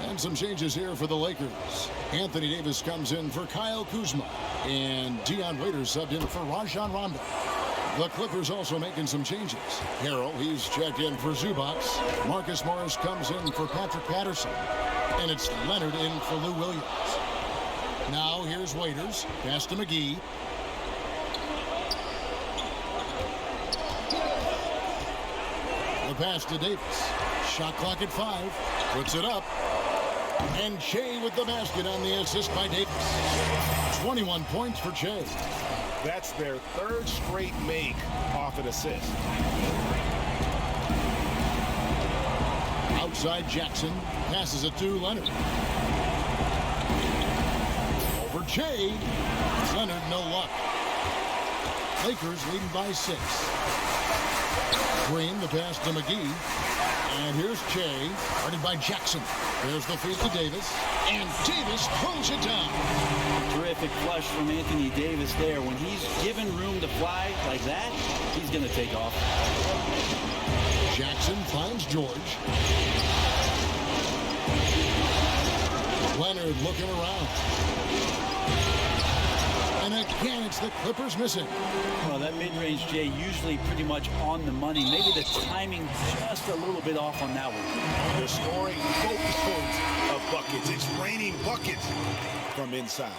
And some changes here for the Lakers. Anthony Davis comes in for Kyle Kuzma, and Dion Waiters subbed in for Rajon Rondo. The Clippers also making some changes. Harrell, he's checked in for Zubac. Marcus Morris comes in for Patrick Patterson. And it's Leonard in for Lou Williams. Now here's Waiters. Pass to McGee. The pass to Davis. Shot clock at 5. Puts it up. And Che with the basket on the assist by Davis. 21 points for Che. That's their 3rd straight make off an assist. Outside Jackson. Passes it to Leonard. Over Che. Leonard, no luck. Lakers leading by 6. Green, the pass to McGee. And here's Che, guarded by Jackson. There's the feed to Davis. And Davis pulls it down. Terrific flush from Anthony Davis there. When he's given room to fly like that, he's going to take off. Jackson finds George. Leonard looking around. And again, it's the Clippers missing. Well, that mid-range Jay usually pretty much on the money. Maybe the timing just a little bit off on that one. They're scoring boatloads of buckets. It's raining buckets from inside.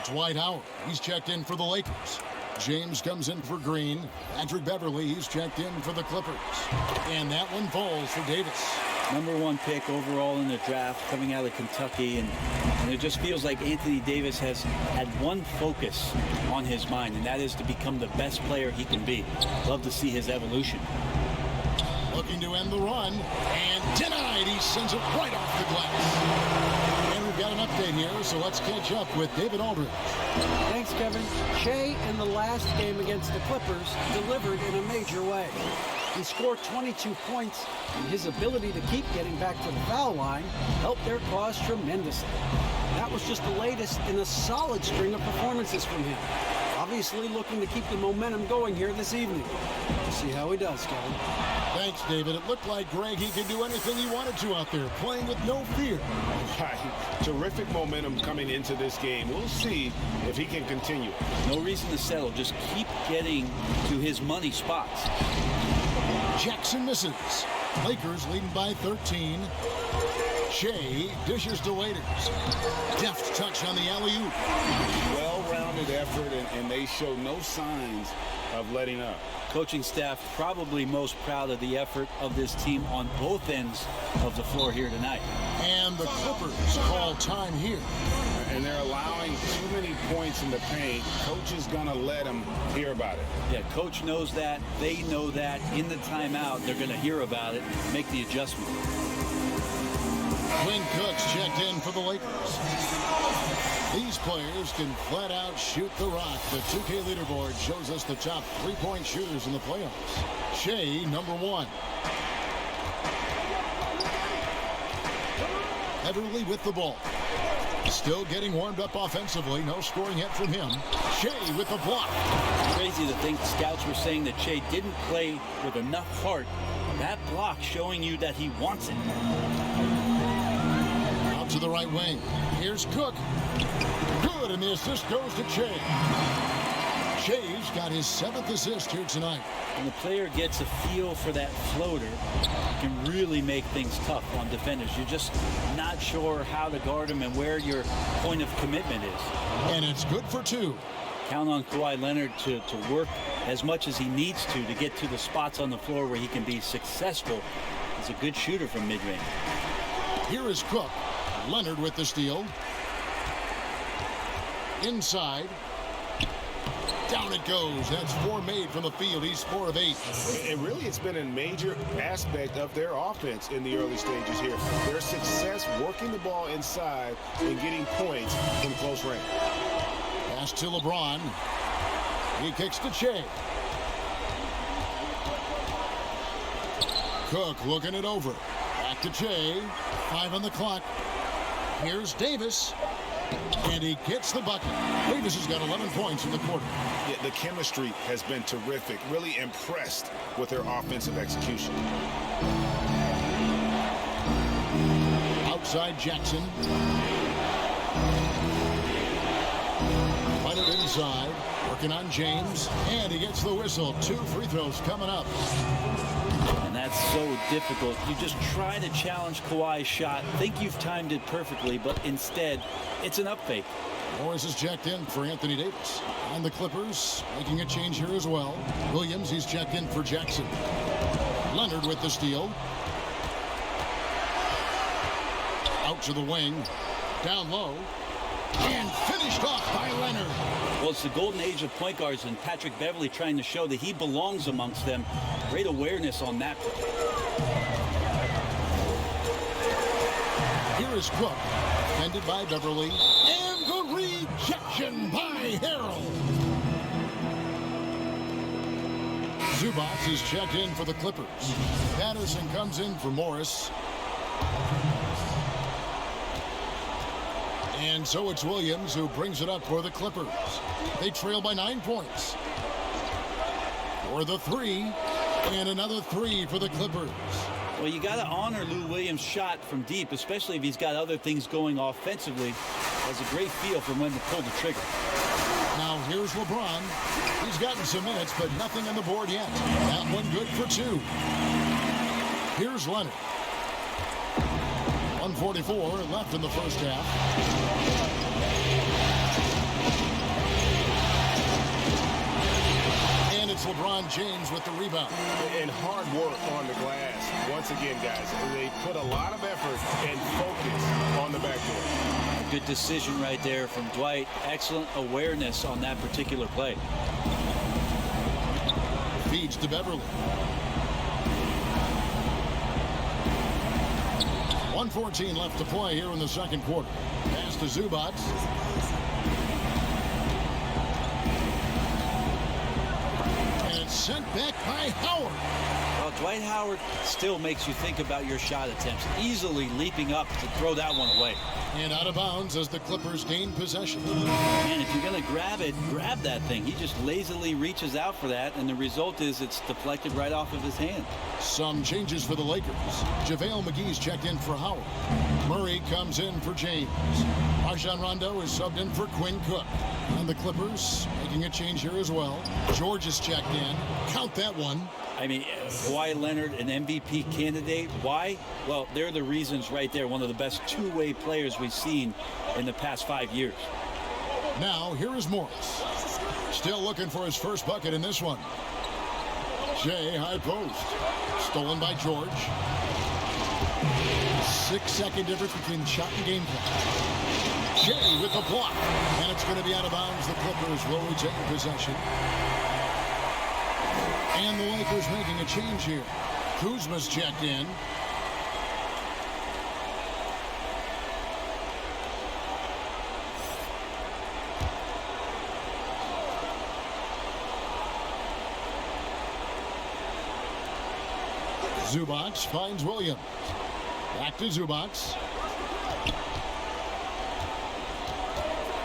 Dwight Howard, he's checked in for the Lakers. James comes in for Green. Patrick Beverly, he's checked in for the Clippers. And that one falls for Davis. #1 pick overall in the draft, coming out of Kentucky, and it just feels like Anthony Davis has had one focus on his mind, and that is to become the best player he can be. Love to see his evolution. Looking to end the run, and denied. He sends it right off the glass. And we've got an update here, so let's catch up with David Aldridge. Thanks, Kevin. Shea in the last game against the Clippers delivered in a major way. He scored 22 points, and his ability to keep getting back to the foul line helped their cause tremendously. That was just the latest in a solid string of performances from him. Obviously looking to keep the momentum going here this evening. We'll see how he does, Kevin. Thanks, David. It looked like Greg, he could do anything he wanted to out there, playing with no fear. Right. Terrific momentum coming into this game. We'll see if he can continue. No reason to settle. Just keep getting to his money spots. Jackson misses. Lakers leading by 13. Shea dishes to Waiters. Deft touch on the alley-oop. Well-rounded effort, and they show no signs of letting up. Coaching staff probably most proud of the effort of this team on both ends of the floor here tonight. And the Clippers call time here. And they're allowing too many points in the paint. Coach is going to let them hear about it. Yeah, coach knows that. They know that. In the timeout, they're going to hear about it, make the adjustment. Quinn Cook's checked in for the Lakers. These players can flat out shoot the rock. The 2K leaderboard shows us the top three-point shooters in the playoffs. Shea, #1. Beverly with the ball. Still getting warmed up offensively. No scoring yet from him. Shea with the block. Crazy to think scouts were saying that Shea didn't play with enough heart. That block showing you that he wants it. Out to the right wing. Here's Cook. Good, and the assist goes to Shea. Shea's got his 7th assist here tonight. When the player gets a feel for that floater, it can really make things tough on defenders. You're just not sure how to guard him and where your point of commitment is. And it's good for 2. Count on Kawhi Leonard to work as much as he needs to get to the spots on the floor where he can be successful. He's a good shooter from mid-range. Here is Cook. Leonard with the steal. Inside. Down it goes. That's 4 made from the field. He's 4 of 8. And really, it's been a major aspect of their offense in the early stages here. Their success working the ball inside and getting points from close range. Pass to LeBron. He kicks to Shea. Cook looking it over. Back to Shea. 5 on the clock. Here's Davis. And he gets the bucket. Davis has got 11 points in the quarter. Yeah, the chemistry has been terrific. Really impressed with their offensive execution. Outside Jackson. Find it inside. Working on James. And he gets the whistle. 2 free throws coming up. And that's so difficult. You just try to challenge Kawhi's shot, think you've timed it perfectly, but instead, it's an up fake. Morris is checked in for Anthony Davis. And the Clippers making a change here as well. Williams, he's checked in for Jackson. Leonard with the steal. Out to the wing. Down low. And finished off by Leonard. Well, it's the golden age of point guards, and Patrick Beverly trying to show that he belongs amongst them. Great awareness on that play. Here is Cook. Defended by Beverly. And the rejection by Harrell. Zubac is checked in for the Clippers. Patterson comes in for Morris. And so it's Williams who brings it up for the Clippers. They trail by 9 points. For the 3, and another 3 for the Clippers. Well, you got to honor Lou Williams' shot from deep, especially if he's got other things going offensively. Has a great feel for when to pull the trigger. Now here's LeBron. He's gotten some minutes, but nothing on the board yet. That one good for 2. Here's Leonard. 1:44 left in the first half. LeBron James with the rebound. And hard work on the glass. Once again, guys, they put a lot of effort and focus on the backboard. Good decision right there from Dwight. Excellent awareness on that particular play. Feeds to Beverly. 1:14 left to play here in the second quarter. Pass to Zubac. And it's sent back by Howard. Well, Dwight Howard still makes you think about your shot attempts, easily leaping up to throw that one away. And out of bounds as the Clippers gain possession. Man, if you're going to grab it, grab that thing. He just lazily reaches out for that, and the result is it's deflected right off of his hand. Some changes for the Lakers. JaVale McGee's checked in for Howard. Murray comes in for James. Rajon Rondo is subbed in for Quinn Cook. And the Clippers making a change here as well. George is checked in. Count that one. I mean, Kawhi Leonard, an MVP candidate. Why? Well, they're the reasons right there. One of the best two-way players we've seen in the past 5 years. Now, here is Morris. Still looking for his first bucket in this one. Shea, high post. Stolen by George. 6-second difference between the shot and game clock. Shea with the block. And it's going to be out of bounds. The Clippers will retain possession. And the Lakers making a change here. Kuzma's checked in. Zubac finds Williams. Back to Zubac.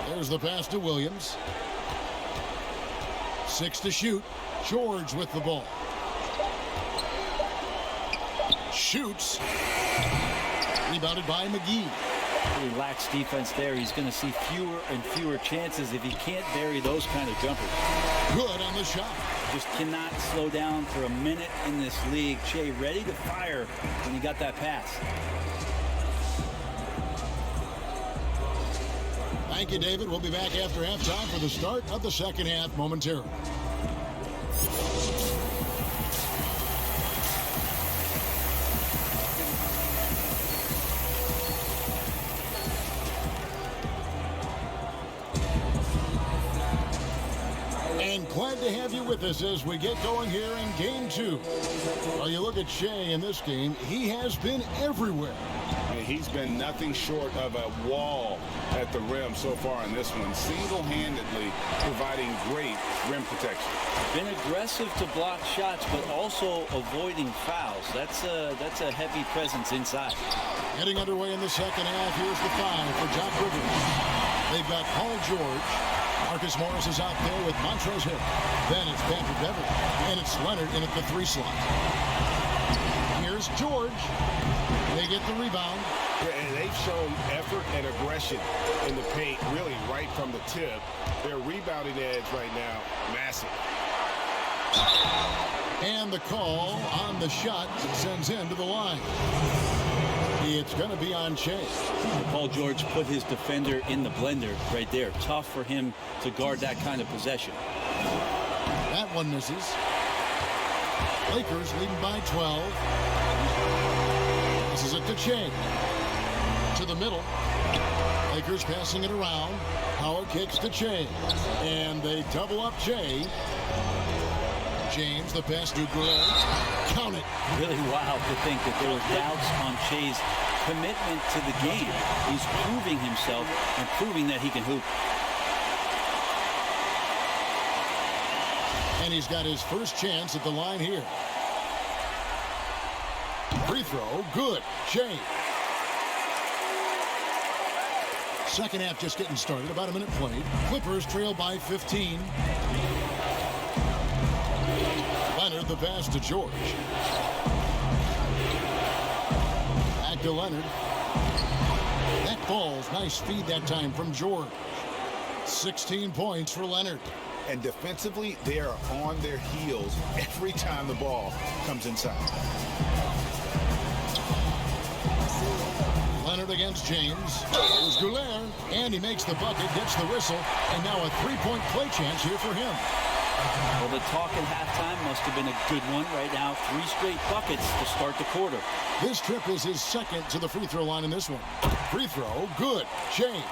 There's the pass to Williams. 6 to shoot. George with the ball. Shoots. Rebounded by McGee. He lacks defense there. He's going to see fewer and fewer chances if he can't bury those kind of jumpers. Good on the shot. Just cannot slow down for a minute in this league. Shea ready to fire when he got that pass. Thank you, David. We'll be back after halftime for the start of the second half momentarily. And glad to have you with us as we get going here in game 2. Well, you look at Shea in this game, he has been everywhere. And he's been nothing short of a wall at the rim so far in this one, single-handedly providing great rim protection. Been aggressive to block shots, but also avoiding fouls. That's a heavy presence inside. Getting underway in the second half, here's the 5 for Doc Rivers. They've got Paul George. Marcus Morris is out there with Montrezl Harrell. Then it's Patrick Beverly. And it's Leonard in at the 3 slot. Here's George. They get the rebound. Yeah, and they've shown effort and aggression in the paint, really right from the tip. Their rebounding edge right now, massive. And the call on the shot sends him to the line. It's going to be on Shea. Paul George put his defender in the blender right there. Tough for him to guard that kind of possession. That one misses. Lakers leading by 12. This is it to Shea. To the middle. Lakers passing it around. Howard kicks to Shea. And they double up Shea. James, the pass to Gray. Count it. Really wild to think that there were doubts on Shea's commitment to the game. He's proving himself and proving that he can hoop. And he's got his first chance at the line here. Free throw, good. Shea. Second half just getting started, about a minute played. Clippers trail by 15. Leonard, the pass to George. Back to Leonard. That falls. Nice feed that time from George. 16 points for Leonard. And defensively, they are on their heels every time the ball comes inside. Leonard against James. There's Goulet. And he makes the bucket, gets the whistle, and now a three-point play chance here for him. Well, the talk at halftime must have been a good one. Right now, 3 straight buckets to start the quarter. This trip is his second to the free throw line in this one. Free throw, good. Shea.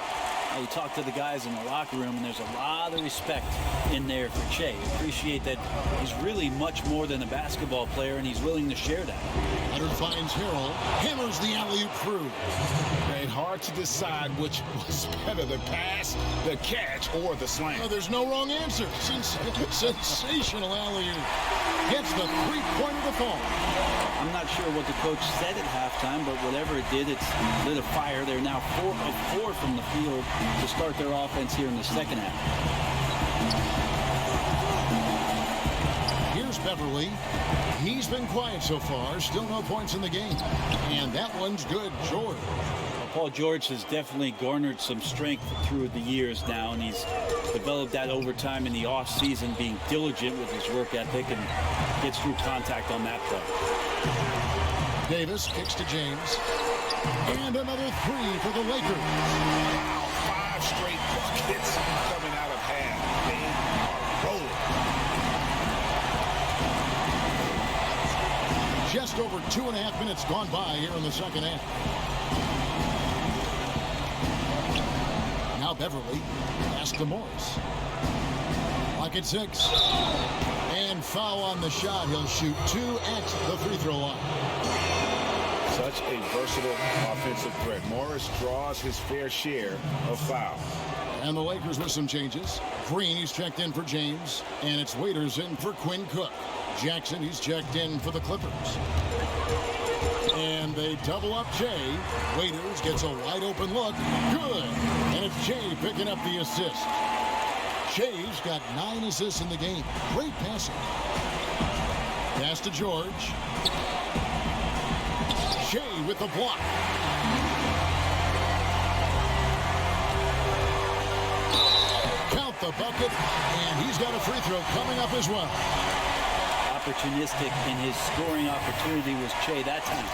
You talk to the guys in the locker room, and there's a lot of respect in there for Shea. Appreciate that he's really much more than a basketball player, and he's willing to share that. Leonard finds Harrell, hammers the alley-oop through. And hard to decide which was better, the pass, the catch, or the slam. Oh, there's no wrong answer. Sensational alley-oop. Hits the three-pointer to fall. I'm not sure what the coach said at halftime, but whatever it did, it's lit a fire. They're now 4 of 4 from the field to start their offense here in the second half. Here's Beverly. He's been quiet so far. Still no points in the game. And that one's good. George. Paul George has definitely garnered some strength through the years now, and he's developed that over time in the off-season, being diligent with his work ethic and gets through contact on that play. Davis kicks to James. And another 3 for the Lakers. Wow, 5 straight buckets coming out of half. They are rolling. Just over 2.5 minutes gone by here in the second half. Now Beverly, pass to Morris. Clock at 6. And foul on the shot. He'll shoot 2 at the free throw line. Such a versatile offensive threat. Morris draws his fair share of fouls. And the Lakers with some changes. Green, he's checked in for James. And it's Waiters in for Quinn Cook. Jackson, he's checked in for the Clippers. And they double up Shea. Waiters gets a wide open look. Good. And it's Shea picking up the assist. Shea's got 9 assists in the game. Great passing. Pass to George. Shea with the block. Count the bucket. And he's got a free throw coming up as well. Opportunistic in his scoring opportunity was Shea that time.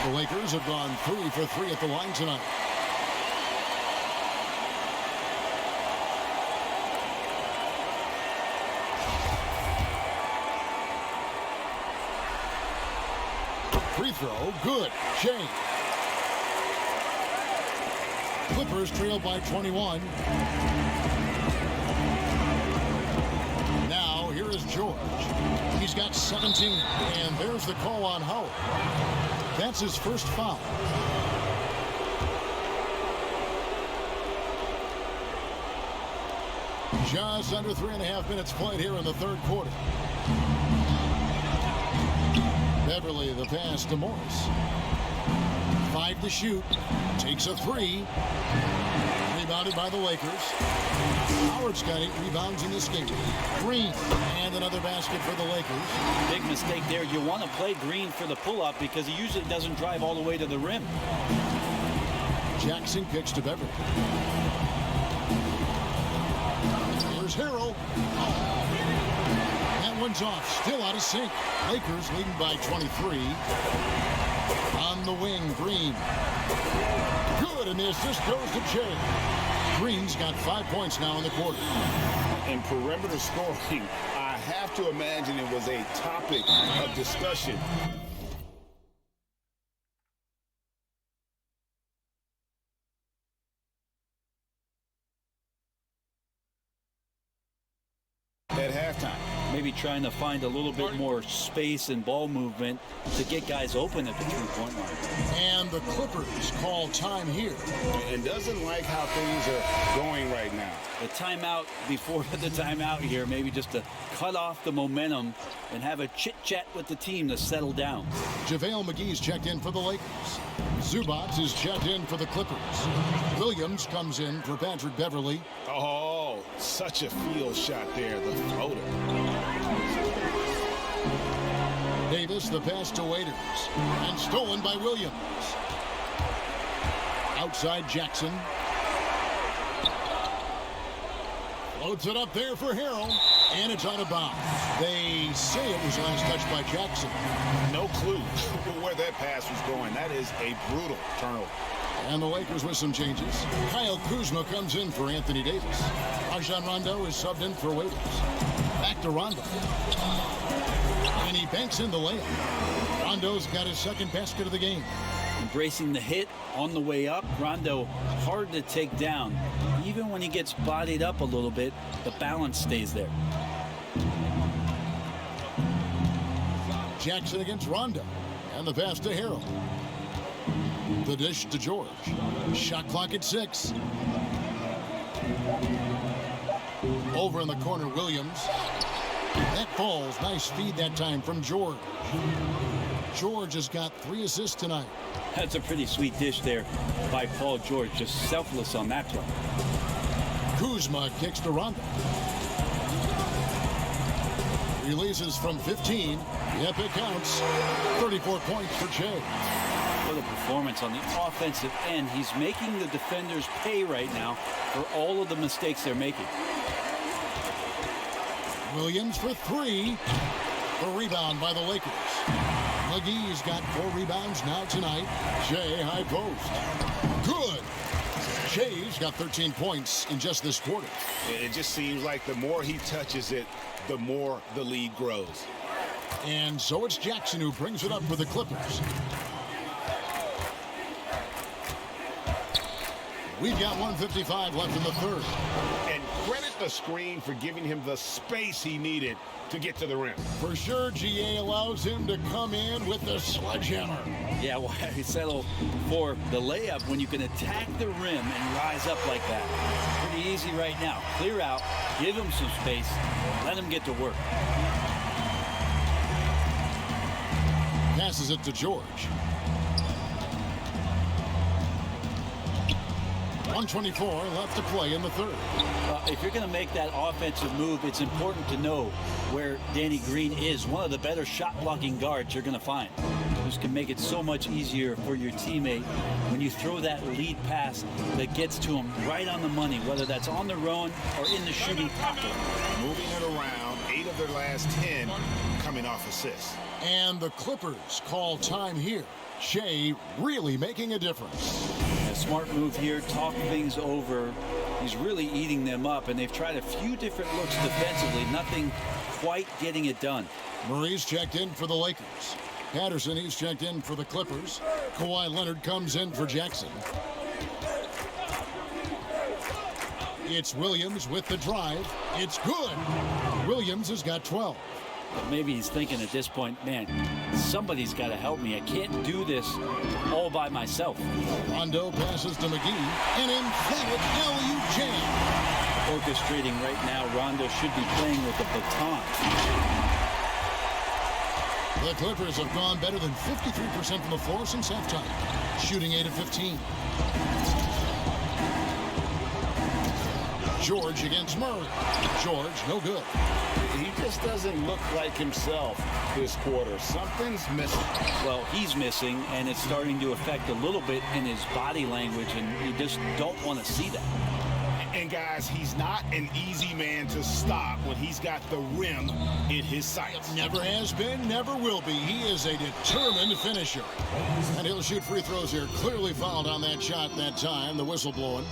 The Lakers have gone 3 for 3 at the line tonight. Free throw, good. Shea. Clippers trail by 21. Now, here is George. He's got 17, and there's the call on Howard. That's his first foul. Just under 3.5 minutes played here in the third quarter. Beverly, the pass to Morris. 5 to shoot. Takes a 3. Rebounded by the Lakers. Howard's got 8 rebounds in this game. Green, and another basket for the Lakers. Big mistake there. You want to play Green for the pull-up because he usually doesn't drive all the way to the rim. Jackson kicks to Beverly. Here's Harrell. That one's off. Still out of sync. Lakers leading by 23. On the wing, Green. Good, and the assist goes to Shea. Green's got 5 points now in the quarter. In perimeter scoring, I have to imagine it was a topic of discussion. At halftime. Maybe trying to find a little bit more space and ball movement to get guys open at the three-point line. And the Clippers call time here. And doesn't like how things are going right now. The timeout before the timeout here, maybe just to cut off the momentum and have a chit-chat with the team to settle down. JaVale McGee's checked in for the Lakers. Zubac is checked in for the Clippers. Williams comes in for Patrick Beverly. Oh, such a field shot there, the floater. Davis, the pass to Waiters. And stolen by Williams. Outside Jackson. Floats it up there for Harrell. And it's out of bounds. They say it was last touched by Jackson. No clue where that pass was going. That is a brutal turnover. And the Lakers with some changes. Kyle Kuzma comes in for Anthony Davis. Rajon Rondo is subbed in for Waiters. Back to Rondo. And he banks in the layup. Rondo's got his second basket of the game. Embracing the hit on the way up. Rondo hard to take down. Even when he gets bodied up a little bit, the balance stays there. Jackson against Rondo. And the pass to Harrell. The dish to George. Shot clock at 6. Over in the corner, Williams. That falls. Nice feed that time from George. George has got 3 assists tonight. That's a pretty sweet dish there by Paul George. Just selfless on that play. Kuzma kicks to Rondo. Releases from 15. Yep, it counts. 34 points for Shea. What a performance on the offensive end. He's making the defenders pay right now for all of the mistakes they're making. Williams for 3. The rebound by the Lakers. McGee's got 4 rebounds now tonight. Shea high post. Good. Shea's got 13 points in just this quarter. It just seems like the more he touches it, the more the lead grows. And so it's Jackson who brings it up for the Clippers. We've got 1:55 left in the third. And credit the screen for giving him the space he needed to get to the rim. For sure, GA allows him to come in with the sledgehammer. Yeah, why settle for the layup when you can attack the rim and rise up like that? Pretty easy right now. Clear out, give him some space, let him get to work. Passes it to George. 1:24 left to play in the third. If you're going to make that offensive move, it's important to know where Danny Green is. One of the better shot-blocking guards you're going to find. This can make it so much easier for your teammate when you throw that lead pass that gets to him right on the money, whether that's on the run or in the shooting pocket. Moving it around, 8 of their last 10 coming off assists. And the Clippers call time here. Shea really making a difference. A smart move here, talk things over. He's really eating them up, and they've tried a few different looks defensively. Nothing quite getting it done. Murray's checked in for the Lakers. Patterson, he's checked in for the Clippers. Kawhi Leonard comes in for Jackson. It's Williams with the drive. It's good. Williams has got 12. But maybe he's thinking at this point, man, somebody's got to help me. I can't do this all by myself. Rondo passes to McGee. An emphatic LU jam. Orchestrating right now, Rondo should be playing with the baton. The Clippers have gone better than 53% from the floor since halftime, shooting 8 of 15. George against Murray. George, no good. He just doesn't look like himself this quarter. Something's missing. Well, he's missing, and it's starting to affect a little bit in his body language, and you just don't want to see that. And guys, he's not an easy man to stop when he's got the rim in his sights. Never has been, never will be. He is a determined finisher. And he'll shoot free throws here. Clearly fouled on that shot that time. The whistle blowing.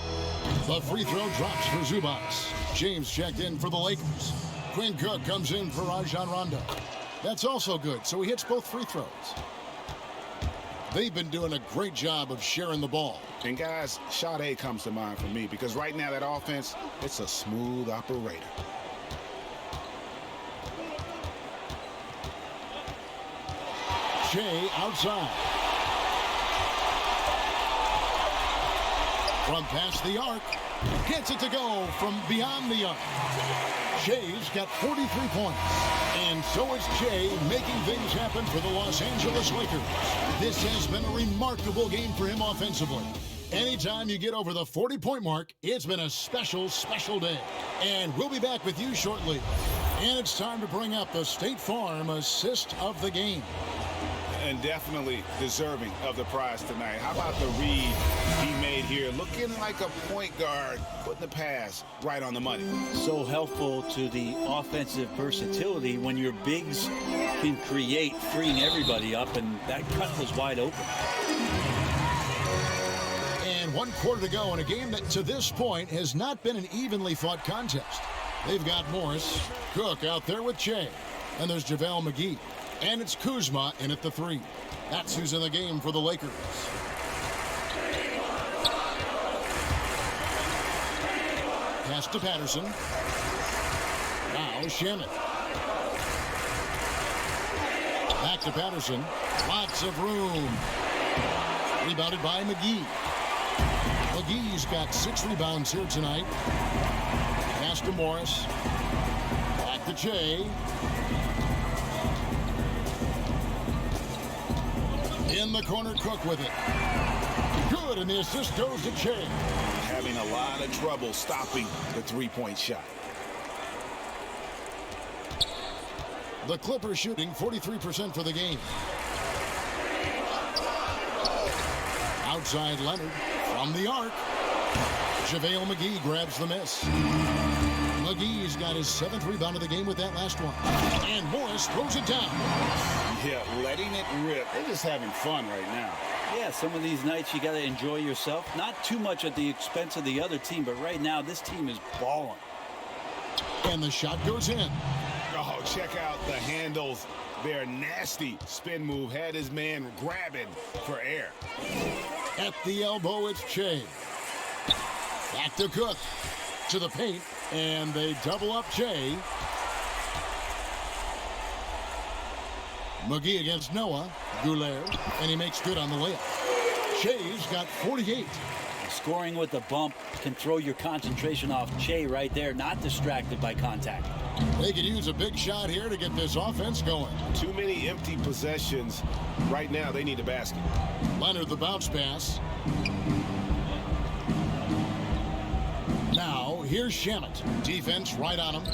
The free throw drops for Zubac. James checked in for the Lakers. Quinn Cook comes in for Rajon Rondo. That's also good, so he hits both free throws. They've been doing a great job of sharing the ball. And guys, Sade comes to mind for me because right now that offense, it's a smooth operator. Shea outside. From past the arc. Gets it to go from beyond the arc. Shea's got 43 points. And so is Shea making things happen for the Los Angeles Lakers. This has been a remarkable game for him offensively. Anytime you get over the 40-point mark, it's been a special, special day. And we'll be back with you shortly. And it's time to bring up the State Farm assist of the game. And definitely deserving of the prize tonight. How about the read he made here? Looking like a point guard, putting the pass right on the money. So helpful to the offensive versatility when your bigs can create, freeing everybody up, and that cut was wide open. than 1 quarter to go in a game that to this point has not been an evenly fought contest. They've got Morris, Cook out there with Che, and there's JaVale McGee. And it's Kuzma in at the 3. That's who's in the game for the Lakers. Pass to Patterson. Now Shamet. Back to Patterson. Lots of room. Rebounded by McGee. McGee's got 6 rebounds here tonight. Pass to Morris. Back to Che. In the corner, Cook with it. Good, and the assist goes to Che. Having a lot of trouble stopping the three-point shot. The Clippers shooting 43% for the game. Outside Leonard from the arc. JaVale McGee grabs the miss. McGee's got his 7th rebound of the game with that last one. And Morris throws it down. Yeah, letting it rip. They're just having fun right now. Yeah, some of these nights you got to enjoy yourself. Not too much at the expense of the other team, but right now this team is balling. And the shot goes in. Oh, check out the handles. Their nasty spin move had his man grabbing for air. At the elbow, it's Che. Back to Cook. To the paint, and they double up Che. McGee against Noah. Goulet, and he makes good on the layup. Che's got 48. Scoring with the bump can throw your concentration off. Che right there, not distracted by contact. They could use a big shot here to get this offense going. Too many empty possessions. Right now, they need a basket. Leonard, the bounce pass. Now, here's Shamet. Defense right on him.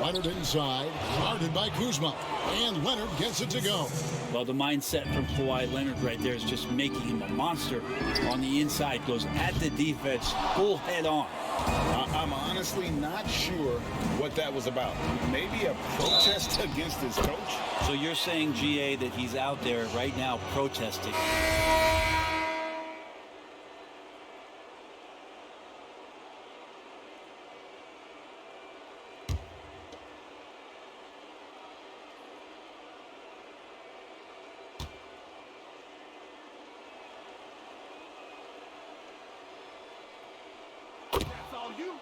Leonard inside, guarded by Kuzma. And Leonard gets it to go. Well, the mindset from Kawhi Leonard right there is just making him a monster on the inside. Goes at the defense, full head on. I'm honestly not sure what that was about. Maybe a protest against his coach? So you're saying, GA, that he's out there right now protesting? That's all you.